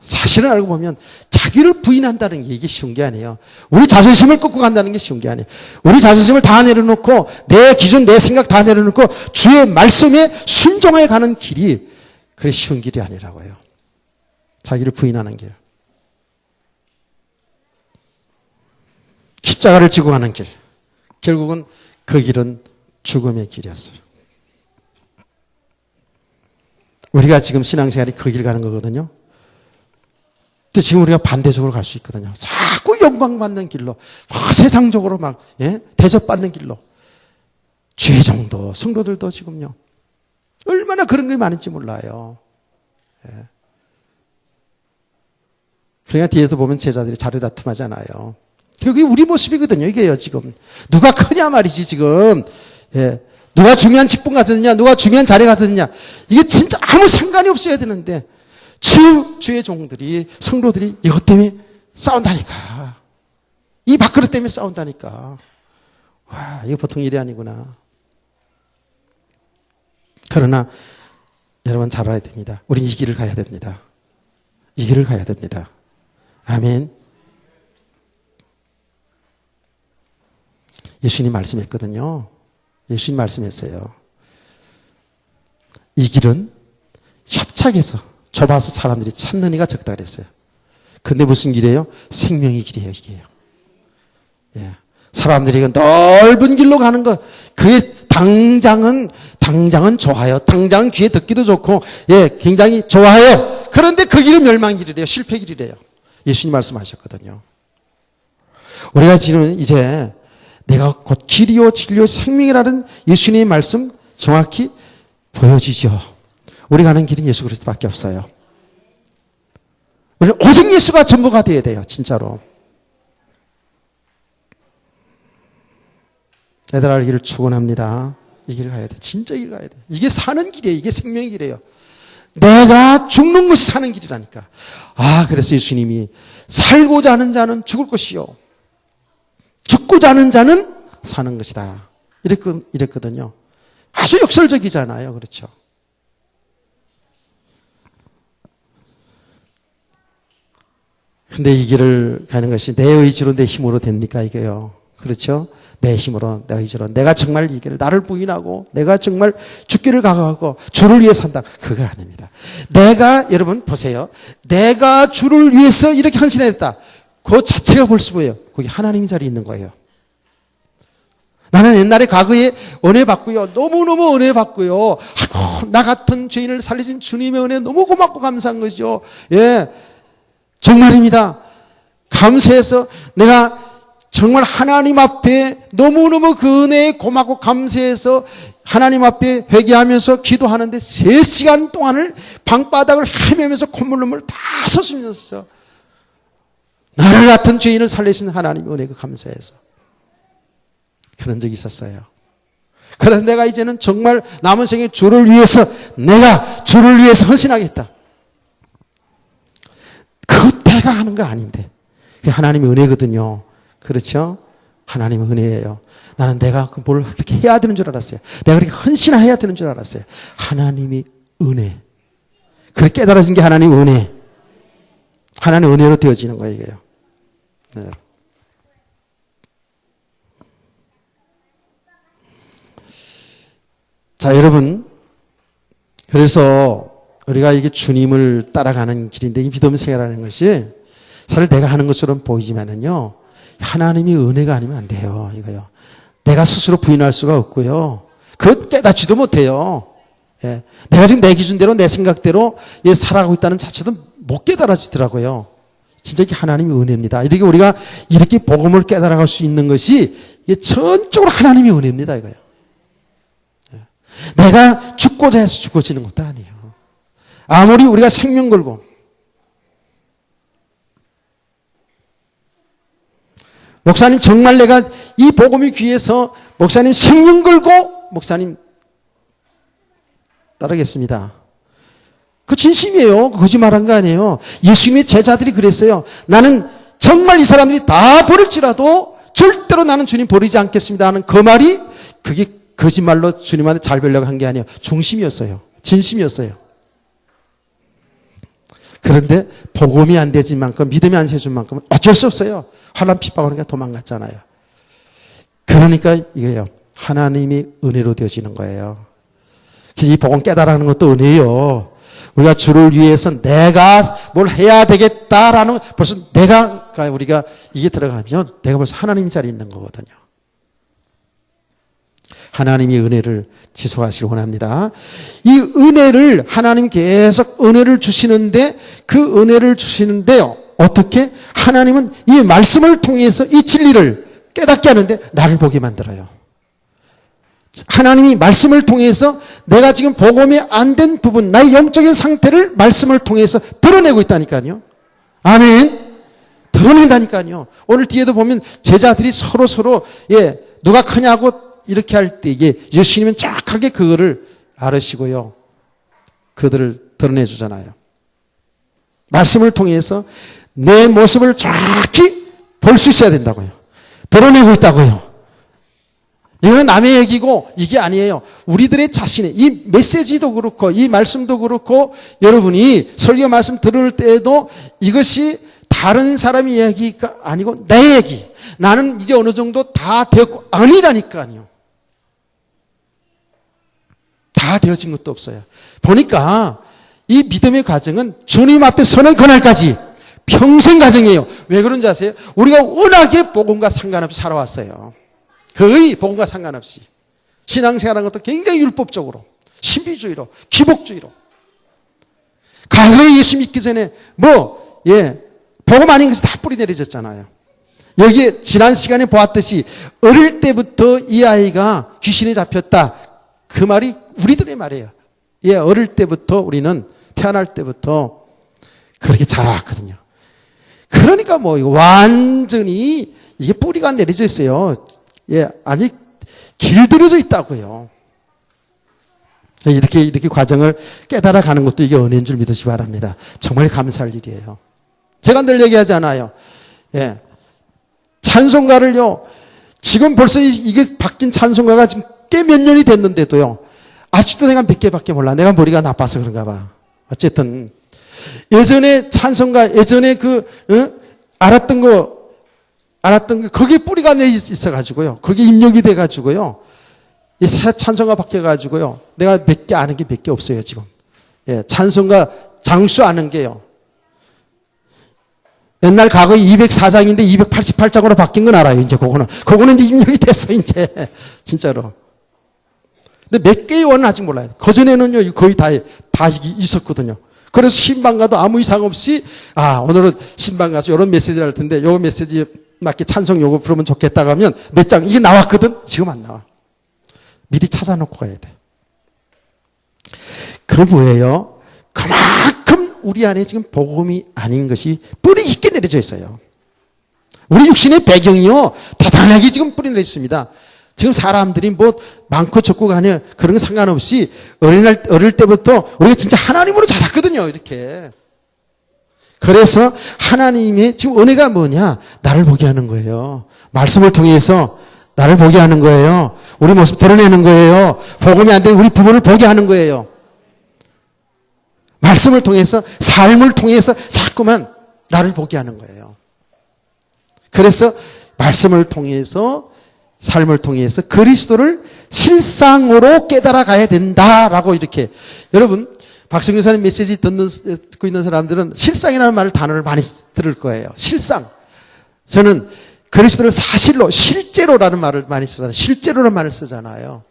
사실을 알고 보면 자기를 부인한다는 게 이게 쉬운 게 아니에요. 우리 자존심을 꺾고 간다는 게 쉬운 게 아니에요. 우리 자존심을 다 내려놓고 내 기준, 내 생각 다 내려놓고 주의 말씀에 순종해 가는 길이 그래 쉬운 길이 아니라고요. 자기를 부인하는 길. 십자가를 지고 가는 길. 결국은 그 길은 죽음의 길이었어요. 우리가 지금 신앙생활이 그 길 가는 거거든요. 근데 지금 우리가 반대적으로 갈 수 있거든요. 자꾸 영광받는 길로, 세상적으로 막 대접받는 길로. 죄정도, 성도들도 지금요. 얼마나 그런 게 많은지 몰라요. 그러니까 뒤에서 보면 제자들이 자료다툼하잖아요. 그게 우리 모습이거든요. 이게요, 지금. 누가 크냐 말이지, 지금. 누가 중요한 직분 가졌느냐, 누가 중요한 자리 가졌느냐. 이게 진짜 아무 상관이 없어야 되는데, 주의 종들이, 성도들이 이것 때문에 싸운다니까. 이 밥그릇 때문에 싸운다니까. 와, 이거 보통 일이 아니구나. 그러나, 여러분 잘 알아야 됩니다. 우린 이 길을 가야 됩니다. 이 길을 가야 됩니다. 아멘. 예수님 말씀했거든요. 예수님 말씀했어요. 이 길은 협착해서 좁아서 사람들이 찾는 이가 적다 그랬어요. 근데 무슨 길이에요? 생명의 길이에요, 이게요. 사람들이 넓은 길로 가는 거, 그게 당장은 좋아요. 당장은 귀에 듣기도 좋고, 굉장히 좋아요. 그런데 그 길은 멸망길이래요. 실패길이래요. 예수님 말씀하셨거든요. 우리가 지금 이제 내가 곧 길이요 진리요 생명이라는 예수님의 말씀 정확히 보여지죠. 우리 가는 길은 예수 그리스도밖에 없어요. 우리는 오직 예수가 전부가 되어야 돼요. 진짜로. 얘들아, 이 길을 축원합니다. 이 길을 가야 돼. 진짜 이 길 가야 돼. 이게 사는 길이에요. 이게 생명의 길이에요. 내가 죽는 것이 사는 길이라니까. 그래서 예수님이 살고자 하는 자는 죽을 것이요, 죽고자 하는 자는 사는 것이다. 이랬거든요. 아주 역설적이잖아요. 그렇죠. 근데 이 길을 가는 것이 내 의지로, 내 힘으로 됩니까? 이게요. 그렇죠? 내 힘으로, 내 의지로. 내가 정말 이 길을, 나를 부인하고, 내가 정말 죽기를 각오하고, 주를 위해 산다. 그거 아닙니다. 여러분 보세요. 내가 주를 위해서 이렇게 헌신했다. 그 자체가 벌써 뭐예요? 거기 하나님 자리에 있는 거예요. 나는 옛날에 과거에 은혜 받고요. 너무너무 은혜 받고요. 나 같은 죄인을 살리신 주님의 은혜 너무 고맙고 감사한 거죠. 정말입니다. 감사해서 내가 정말 하나님 앞에 너무너무 그 은혜에 고맙고 감사해서 하나님 앞에 회개하면서 기도하는데 3시간 동안을 방바닥을 헤매면서 콧물눈물 다 쏟으면서 나를 같은 죄인을 살리신 하나님의 은혜에 감사해서 그런 적이 있었어요. 그래서 내가 이제는 정말 남은 생에 주를 위해서, 내가 주를 위해서 헌신하겠다. 그거 내가 하는 거 아닌데. 그게 하나님의 은혜거든요. 그렇죠? 하나님은 은혜예요. 나는 내가 뭘 그렇게 해야 되는 줄 알았어요. 내가 그렇게 헌신해야 되는 줄 알았어요. 하나님이 은혜. 그렇게 깨달아진 게 하나님 은혜. 하나님 은혜로 되어지는 거예요, 이게요. 네. 자, 여러분. 그래서 우리가 이게 주님을 따라가는 길인데 이 믿음 생활하는 것이 사실 내가 하는 것처럼 보이지만은요. 하나님이 은혜가 아니면 안 돼요. 이거요. 내가 스스로 부인할 수가 없고요. 그것 깨닫지도 못해요. 예. 내가 지금 내 기준대로 내 생각대로 예, 살아가고 있다는 자체도 못 깨달아지더라고요. 진짜 이게 하나님의 은혜입니다. 이렇게 우리가 이렇게 복음을 깨달아갈 수 있는 것이 이게 전적으로 하나님의 은혜입니다. 이거요. 예. 내가 죽고자 해서 죽어지는 것도 아니에요. 아무리 우리가 생명 걸고 목사님 정말 내가 이 복음이 귀해서 목사님 생명 걸고 목사님 따르겠습니다. 그 진심이에요. 거짓말한 거 아니에요. 예수님의 제자들이 그랬어요. 나는 정말 이 사람들이 다 버릴지라도 절대로 나는 주님 버리지 않겠습니다 하는 그 말이 그게 거짓말로 주님한테 잘 배려고 한 게 아니에요. 중심이었어요. 진심이었어요. 그런데 복음이 안 되진 만큼 믿음이 안 세준 만큼은 어쩔 수 없어요. 환난 핍박하니까 도망갔잖아요. 그러니까 이거예요. 하나님이 은혜로 되어지는 거예요. 이 복음 깨달아가는 것도 은혜예요. 우리가 주를 위해서 내가 뭘 해야 되겠다라는 벌써 내가 우리가 이게 들어가면 내가 벌써 하나님 자리에 있는 거거든요. 하나님이 은혜를 지속하시길 원합니다. 이 은혜를 하나님 계속 은혜를 주시는데 그 은혜를 주시는데요. 어떻게? 하나님은 이 말씀을 통해서 이 진리를 깨닫게 하는데 나를 보게 만들어요. 하나님이 말씀을 통해서 내가 지금 복음이 안 된 부분, 나의 영적인 상태를 말씀을 통해서 드러내고 있다니까요. 아멘. 드러낸다니까요. 오늘 뒤에도 보면 제자들이 서로 예, 누가 크냐고 이렇게 할 때 이게 예수님은 정확하게 그거를 알으시고요. 그들을 드러내 주잖아요. 말씀을 통해서 내 모습을 정확히 볼 수 있어야 된다고요. 드러내고 있다고요. 이거는 남의 얘기고 이게 아니에요. 우리들의 자신의 이 메시지도 그렇고 이 말씀도 그렇고 여러분이 설교 말씀 들을 때에도 이것이 다른 사람의 얘기가 아니고 내 얘기. 나는 이제 어느 정도 다 되었고 아니라니까요. 다 되어진 것도 없어요. 보니까 이 믿음의 과정은 주님 앞에 서는 그날까지 평생 과정이에요. 왜 그런지 아세요? 우리가 워낙에 복음과 상관없이 살아왔어요. 거의 복음과 상관없이. 신앙생활하는 것도 굉장히 율법적으로, 신비주의로, 기복주의로. 과거에 예수 믿기 전에 복음 아닌 것이 다 뿌리 내려졌잖아요. 여기에 지난 시간에 보았듯이 어릴 때부터 이 아이가 귀신에 잡혔다. 그 말이 우리들의 말이에요. 예, 어릴 때부터 우리는 태어날 때부터 그렇게 자라왔거든요. 그러니까 완전히 이게 뿌리가 내려져 있어요. 예, 아니 길들여져 있다고요. 이렇게 과정을 깨달아 가는 것도 이게 은혜인 줄 믿으시기 바랍니다. 정말 감사할 일이에요. 제가 늘 얘기하잖아요. 예, 찬송가를요. 지금 벌써 이게 바뀐 찬송가가 지금 꽤 몇 년이 됐는데도요. 아직도 내가 몇 개밖에 몰라. 내가 머리가 나빠서 그런가 봐. 어쨌든 예전에 찬송가, 예전에 알았던 거 거기에 뿌리가 내 있어가지고요. 거기에 입력이 돼가지고요. 이 새 찬송가 바뀌어가지고요. 내가 몇 개 아는 게 몇 개 없어요, 지금. 예, 찬송가 장수 아는 게요. 옛날 과거 204장인데 288장으로 바뀐 건 알아요, 이제 그거는 이제 입력이 됐어, 이제. 진짜로. 근데 몇 개의 원은 아직 몰라요. 그전에는요, 거의 다 있었거든요. 그래서 신방 가도 아무 이상 없이, 오늘은 신방 가서 이런 메시지를 할 텐데, 요 메시지에 맞게 찬송 요거 부르면 좋겠다고 하면 몇 장, 이게 나왔거든? 지금 안 나와. 미리 찾아놓고 가야 돼. 그 뭐예요? 그만큼 우리 안에 지금 복음이 아닌 것이 뿌리 깊게 내려져 있어요. 우리 육신의 배경이요, 대단하게 지금 뿌리 내려 있습니다. 지금 사람들이 많고 적고 간에 그런 건 상관없이 어릴 때부터 우리가 진짜 하나님으로 자랐거든요, 이렇게. 그래서 하나님의 지금 은혜가 뭐냐? 나를 보게 하는 거예요. 말씀을 통해서 나를 보게 하는 거예요. 우리 모습 드러내는 거예요. 복음이 안 되는 우리 부분을 보게 하는 거예요. 말씀을 통해서, 삶을 통해서 자꾸만 나를 보게 하는 거예요. 그래서 말씀을 통해서, 삶을 통해서 그리스도를 실상으로 깨달아 가야 된다라고 이렇게. 여러분, 박성규 사님 메시지 듣고 있는 사람들은 실상이라는 말을, 단어를 많이 들을 거예요. 실상. 저는 그리스도를 사실로, 실제로라는 말을 많이 쓰잖아요. 실제로라는 말을 쓰잖아요.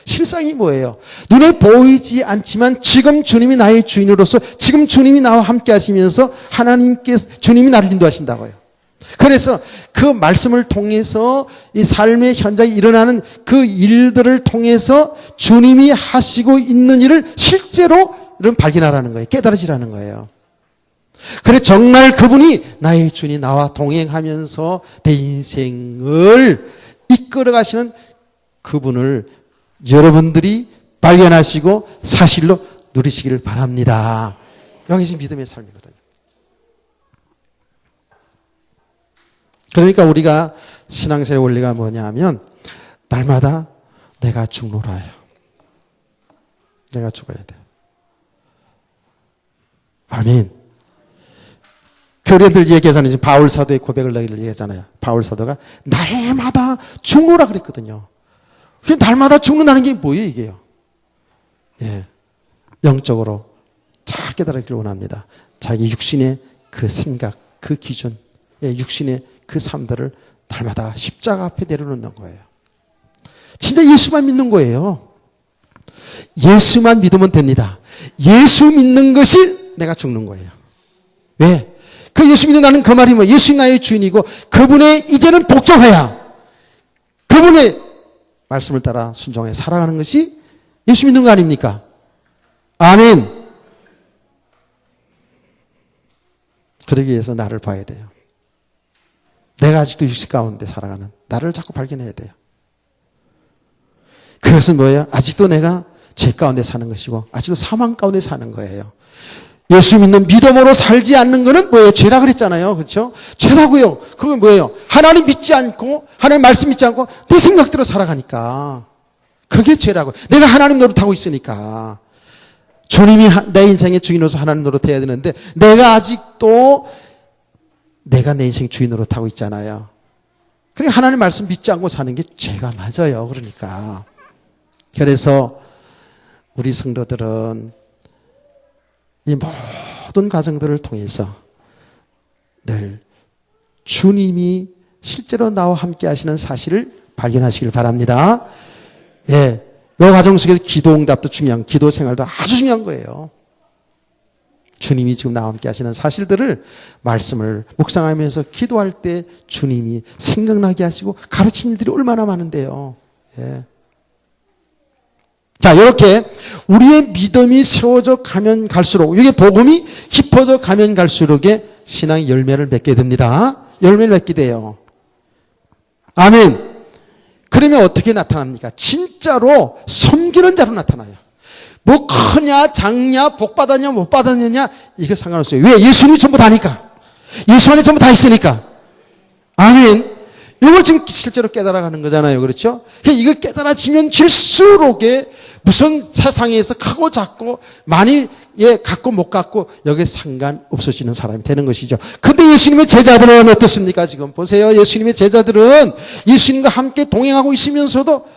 실상이 뭐예요? 눈에 보이지 않지만 지금 주님이 나의 주인으로서, 지금 주님이 나와 함께 하시면서 주님이 나를 인도하신다고요. 그래서 그 말씀을 통해서 이 삶의 현장에 일어나는 그 일들을 통해서 주님이 하시고 있는 일을 실제로 발견하라는 거예요. 깨달아지라는 거예요. 그래, 정말 그분이 나의 주인이 나와 동행하면서 내 인생을 이끌어 가시는 그분을 여러분들이 발견하시고 사실로 누리시기를 바랍니다. 여기서 믿음의 삶이거든요. 그러니까 우리가 신앙생활의 원리가 뭐냐면, 날마다 내가 죽노라요. 내가 죽어야 돼요. 아멘. 교회들 얘기하잖아요. 지금 바울 사도의 고백을 얘기하잖아요. 바울 사도가 날마다 죽노라 그랬거든요. 날마다 죽는다는 게 뭐예요, 이게요? 예. 영적으로 잘 깨달았기를 원합니다. 자기 육신의 그 생각, 그 기준, 예, 육신의 그 삶들을 날마다 십자가 앞에 내려놓는 거예요. 진짜 예수만 믿는 거예요. 예수만 믿으면 됩니다. 예수 믿는 것이 내가 죽는 거예요. 왜? 그 예수 믿는다는 그 말이 뭐, 예수님 나의 주인이고 그분의 이제는 복종하여 그분의 말씀을 따라 순종해 살아가는 것이 예수 믿는 거 아닙니까? 아멘. 그러기 위해서 나를 봐야 돼요. 내가 아직도 육신 가운데 살아가는 나를 자꾸 발견해야 돼요. 그것은 뭐예요? 아직도 내가 죄 가운데 사는 것이고 아직도 사망 가운데 사는 거예요. 예수 믿는 믿음으로 살지 않는 것은 뭐예요? 죄라 그랬잖아요. 그렇죠? 죄라고요. 그건 뭐예요? 하나님 믿지 않고, 하나님 말씀 믿지 않고 내 생각대로 살아가니까. 그게 죄라고. 내가 하나님 노릇하고 있으니까. 주님이 내 인생의 주인으로서 하나님 노릇해야 되는데 내가 아직도 내가 내 인생 주인 노릇하고 있잖아요. 그러니까 하나님 말씀 믿지 않고 사는 게 죄가 맞아요. 그러니까. 그래서 우리 성도들은 이 모든 과정들을 통해서 늘 주님이 실제로 나와 함께 하시는 사실을 발견하시길 바랍니다. 예. 이 과정 속에서 기도 응답도 중요한, 기도 생활도 아주 중요한 거예요. 주님이 지금 나와 함께 하시는 사실들을 말씀을 묵상하면서 기도할 때 주님이 생각나게 하시고 가르친 일들이 얼마나 많은데요. 예. 자, 이렇게 우리의 믿음이 세워져 가면 갈수록, 이게 복음이 깊어져 가면 갈수록의 신앙의 열매를 맺게 됩니다. 열매를 맺게 돼요. 아멘. 그러면 어떻게 나타납니까? 진짜로 섬기는 자로 나타나요. 뭐 크냐 작냐 복 받았냐 못 받았느냐 이거 상관없어요. 왜? 예수님이 전부 다니까. 예수 안에 전부 다 있으니까. 아멘. 이걸 지금 실제로 깨달아가는 거잖아요. 그렇죠? 이거 깨달아지면 질수록에 무슨 세상에서 크고 작고 많이 갖고 못 갖고 여기에 상관없어지는 사람이 되는 것이죠. 근데 예수님의 제자들은 어떻습니까? 지금 보세요. 예수님의 제자들은 예수님과 함께 동행하고 있으면서도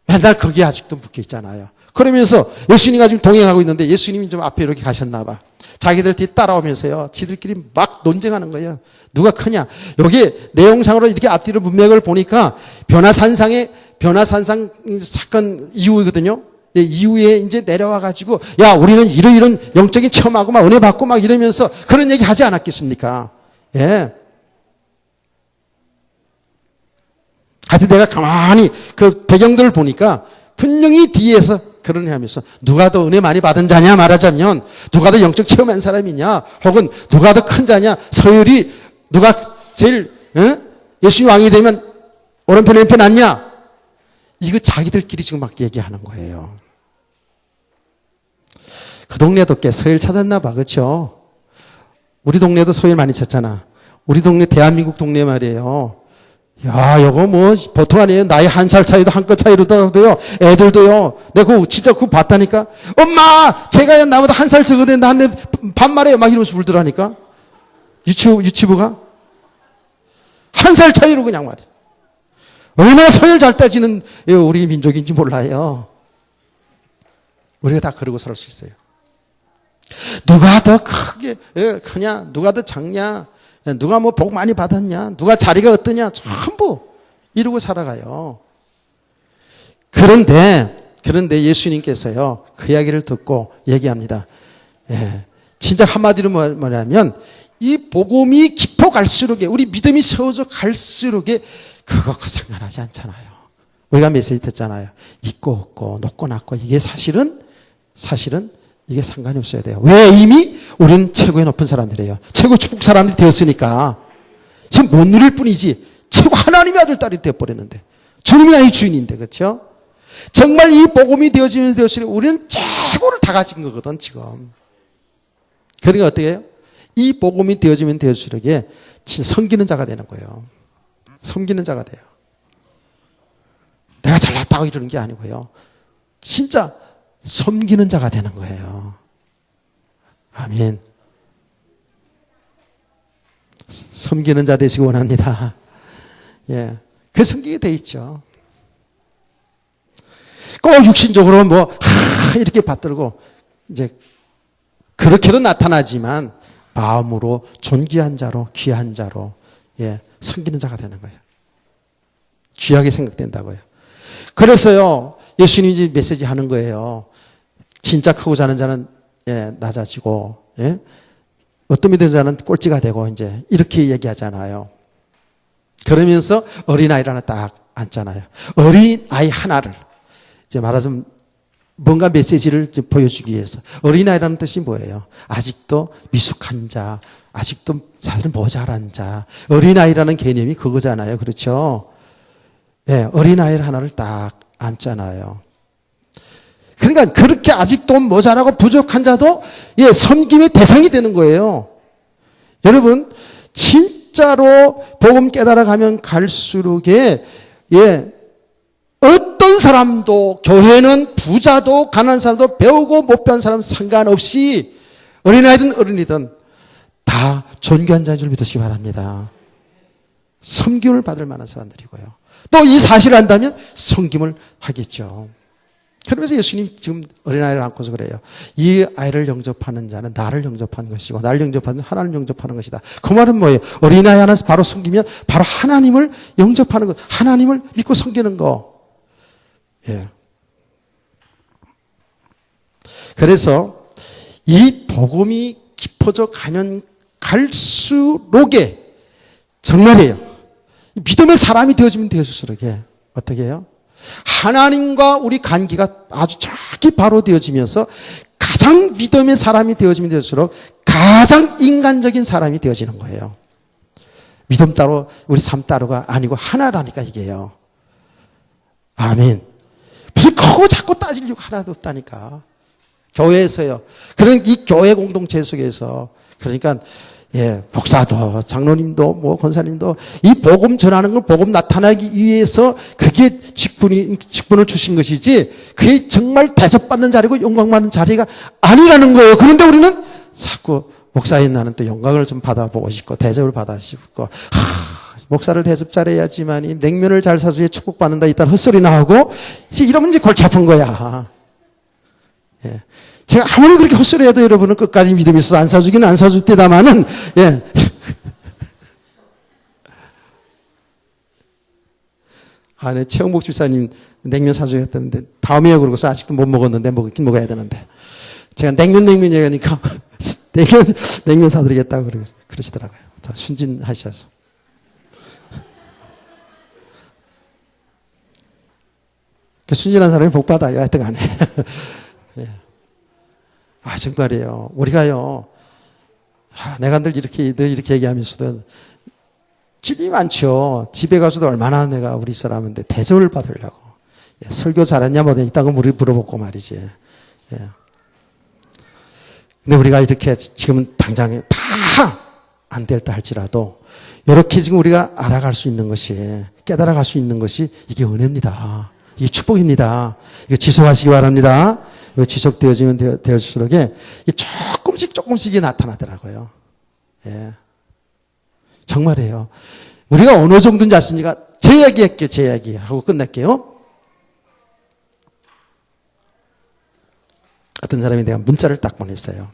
맨날 거기에 아직도 묶여 있잖아요. 그러면서 예수님과 지금 동행하고 있는데 예수님이 좀 앞에 이렇게 가셨나 봐. 자기들 뒤 따라오면서요. 지들끼리 막 논쟁하는 거예요. 누가 크냐. 여기 내용상으로 이렇게 앞뒤로 문맥을 보니까 변화산상 사건 이후이거든요. 이후에 이제 내려와가지고, 야, 우리는 이런 영적인 체험하고 막 은혜 받고 막 이러면서 그런 얘기 하지 않았겠습니까? 예. 하여튼 내가 가만히 그 배경들을 보니까 분명히 뒤에서 그런 하면서 누가 더 은혜 많이 받은 자냐 말하자면 누가 더 영적 체험한 사람이냐 혹은 누가 더 큰 자냐 서열이 누가 제일 예수님 왕이 되면 오른편 왼편 낫냐 이거 자기들끼리 지금 막 얘기하는 거예요. 그 동네도 꽤 서열 찾았나 봐. 그렇죠? 우리 동네도 서열 많이 찾잖아. 우리 동네 대한민국 동네 말이에요. 야, 요거 뭐 보통 아니에요. 나이 1살 차이도 한끗 차이로도 돼요. 애들도요. 내가 그거 진짜 그거 봤다니까. 엄마, 제가 나보다 1살 적은데 나한테 반말해요. 막 이러면서 울더라니까. 유치부가 1살 차이로 그냥 말이에요. 얼마나 서열 잘 따지는 우리 민족인지 몰라요. 우리가 다 그러고 살 수 있어요. 누가 더 크냐, 누가 더 작냐, 누가 뭐 복 많이 받았냐, 누가 자리가 어떠냐, 전부 이러고 살아가요. 그런데 예수님께서요, 그 이야기를 듣고 얘기합니다. 진짜 한마디로 뭐냐면, 이 복음이 깊어 갈수록, 우리 믿음이 세워져 갈수록, 그거 상관하지 않잖아요. 우리가 메시지 듣잖아요. 있고 없고, 높고 낮고, 이게 사실은 이게 상관이 없어야 돼요. 왜? 이미 우리는 최고의 높은 사람들이에요. 최고 축복 사람들이 되었으니까. 지금 못 누릴 뿐이지, 최고 하나님의 아들, 딸이 되어버렸는데. 주님이 나의 주인인데, 그렇죠? 정말 이 복음이 되어지면 우리는 최고를 다 가진 거거든, 지금. 그러니까 어떻게 해요? 이 복음이 되어지면 되어질수록 섬기는 자가 되는 거예요. 섬기는 자가 돼요. 내가 잘났다고 이러는 게 아니고요. 진짜 섬기는 자가 되는 거예요. 아멘. 섬기는 자 되시기 원합니다. 예. 그 성격이 돼 있죠. 꼭 육신적으로 이렇게 받들고, 이제, 그렇게도 나타나지만, 마음으로 존귀한 자로, 귀한 자로, 섬기는 자가 되는 거예요. 귀하게 생각된다고요. 그래서요, 예수님이 메시지 하는 거예요. 진짜 크고 자는 자는, 낮아지고, 어떤 믿는 자는 꼴찌가 되고, 이제, 이렇게 얘기하잖아요. 그러면서 어린아이를 하나 딱 앉잖아요. 어린아이 하나를, 이제 말하자면, 뭔가 메시지를 보여주기 위해서. 어린아이라는 뜻이 뭐예요? 아직도 미숙한 자, 아직도 사실 모자란 자. 어린아이라는 개념이 그거잖아요. 그렇죠? 어린아이를 하나를 딱 앉잖아요. 그러니까 그렇게 아직도 모자라고 부족한 자도 섬김의 대상이 되는 거예요. 여러분, 진짜로 복음 깨달아가면 갈수록 어떤 사람도, 교회는 부자도 가난한 사람도 배우고 못 배운 사람 상관없이 어린아이든 어른이든 다 존귀한 자인 줄 믿으시기 바랍니다. 섬김을 받을 만한 사람들이고요. 또 이 사실을 안다면 섬김을 하겠죠. 그러면서 예수님 지금 어린아이를 안고서 그래요. 이 아이를 영접하는 자는 나를 영접한 것이고 나를 영접하는 자는 하나님을 영접하는 것이다. 그 말은 뭐예요? 어린아이 하나 바로 섬기면 바로 하나님을 영접하는 것, 하나님을 믿고 섬기는 거. 그래서 이 복음이 깊어져 가면 갈수록에 정말이에요. 믿음의 사람이 되어지면 되어질수록 어떻게 해요? 하나님과 우리 관계가 아주 정확히 바로 되어지면서 가장 믿음의 사람이 되어지면 되어질수록 가장 인간적인 사람이 되어지는 거예요. 믿음 따로 우리 삶 따로가 아니고 하나라니까 이게요. 아멘. 무슨 크고 작고 따질 이유가 하나도 없다니까. 교회에서요. 그런 이 교회 공동체 속에서 그러니까 목사도 장로님도 권사님도 이 복음 전하는 걸 복음 나타나기 위해서 그게 직분을 주신 것이지 그게 정말 대접받는 자리고 영광받는 자리가 아니라는 거예요. 그런데 우리는 자꾸 목사인 나는 또 영광을 좀 받아보고 싶고 대접을 받아 싶고 목사를 대접 잘해야지만 냉면을 잘 사주에 축복받는다 이딴 헛소리 나오고 이제 이러면 이제 골치 아픈 거야. 제가 아무리 그렇게 헛소리 해도 여러분은 끝까지 믿음이 있어서 안 사주기는 안 사줄 때다마는 네, 최영복 집사님 냉면 사주겠다는데 다음이에요 그러고서 아직도 못 먹었는데 먹긴 먹어야 되는데 제가 냉면 얘기하니까 냉면 사드리겠다고 그러시더라고요. 순진하셔서. 순진한 사람이 복 받아요. 하여튼 간에. 정말이에요. 우리가요, 내가 늘 이렇게 얘기하면서도 질이 많죠. 집에 가서도 얼마나 내가 우리 사람인데 대접을 받으려고. 설교 잘했냐, 뭐, 이딴 거 물어보고 말이지. 근데 우리가 이렇게 지금은 당장 다 안 될 때 할지라도 이렇게 지금 우리가 알아갈 수 있는 것이, 깨달아갈 수 있는 것이 이게 은혜입니다. 이게 축복입니다. 이거 지속하시기 바랍니다. 이거 지속되어지면 되어질수록 조금씩 이게 나타나더라고요. 예. 정말이에요. 우리가 어느 정도인지 아십니까? 제 이야기 할게요. 제 이야기 하고 끝낼게요. 어떤 사람이 내가 문자를 딱 보냈어요.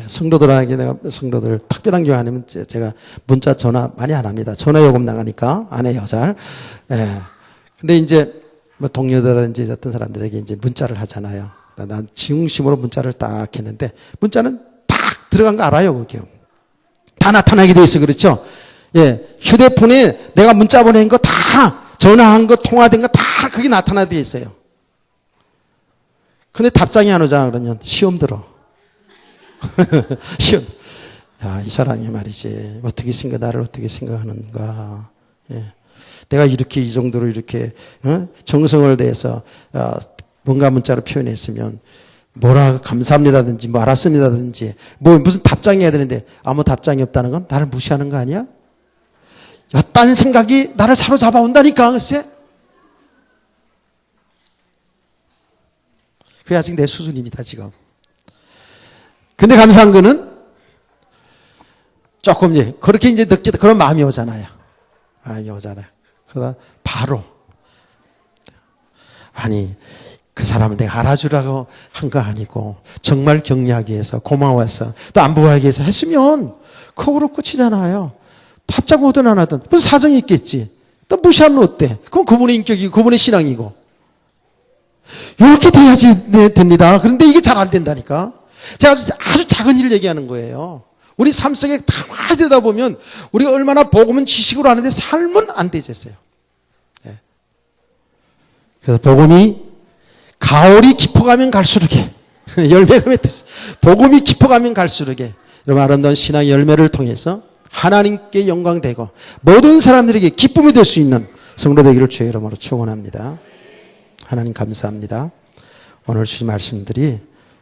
성도들에게 내가 성도들 특별한 경우 아니면 제가 문자 전화 많이 안 합니다. 전화 요금 나가니까 안 해요, 잘. 예. 근데 이제 뭐 동료들이나 어떤 사람들에게 이제 문자를 하잖아요. 난 진심으로 문자를 딱 했는데 문자는 딱 들어간 거 알아요, 그게요. 다 나타나게 돼 있어, 그렇죠? 예. 휴대폰에 내가 문자 보낸 거 다, 전화한 거, 통화된 거 다 그게 나타나게 돼 있어요. 근데 답장이 안 오잖아, 그러면 시험 들어. 시험. 야, 이 사람이 말이지. 나를 어떻게 생각하는가. 예. 내가 이렇게, 이 정도로 이렇게, 정성을 다해서, 뭔가 문자로 표현했으면, 뭐라, 감사합니다든지, 뭐, 알았습니다든지, 뭐, 무슨 답장이 해야 되는데, 아무 답장이 없다는 건 나를 무시하는 거 아니야? 딴 생각이 나를 사로잡아 온다니까, 글쎄? 그게 아직 내 수준입니다, 지금. 근데 감사한 거는 조금 이제 그렇게 이제 느끼 그런 마음이 오잖아요. 그러다 바로 아니 그 사람을 내가 알아주라고 한 거 아니고 정말 격려하기 위해서 고마워서 또 안부하기 위해서 했으면 그거로 끝이잖아요. 답장 오든 안 하든 무슨 사정이 있겠지. 또 무시하면 어때? 그건 그분의 인격이고 그분의 신앙이고 이렇게 돼야지 됩니다. 그런데 이게 잘 안 된다니까. 제가 아주 작은 일을 얘기하는 거예요. 우리 삶 속에 가만히 들여다보면 우리가 얼마나 복음은 지식으로 하는데 삶은 안 되졌어요. 네. 그래서 복음이 가을이 깊어가면 갈수록에 열매가 맺듯이 복음이 깊어가면 갈수록에 여러분 아름다운 신앙의 열매를 통해서 하나님께 영광되고 모든 사람들에게 기쁨이 될 수 있는 성도 되기를 주의 이름으로 축원합니다. 하나님 감사합니다. 오늘 주신 말씀들이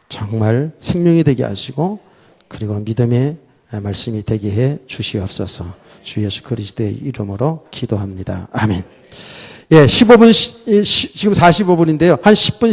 정말 생명이 되게 하시고 그리고 믿음의 말씀이 되게 해 주시옵소서. 주 예수 그리스도의 이름으로 기도합니다. 아멘. 예, 15분 지금 45분인데요. 한 10분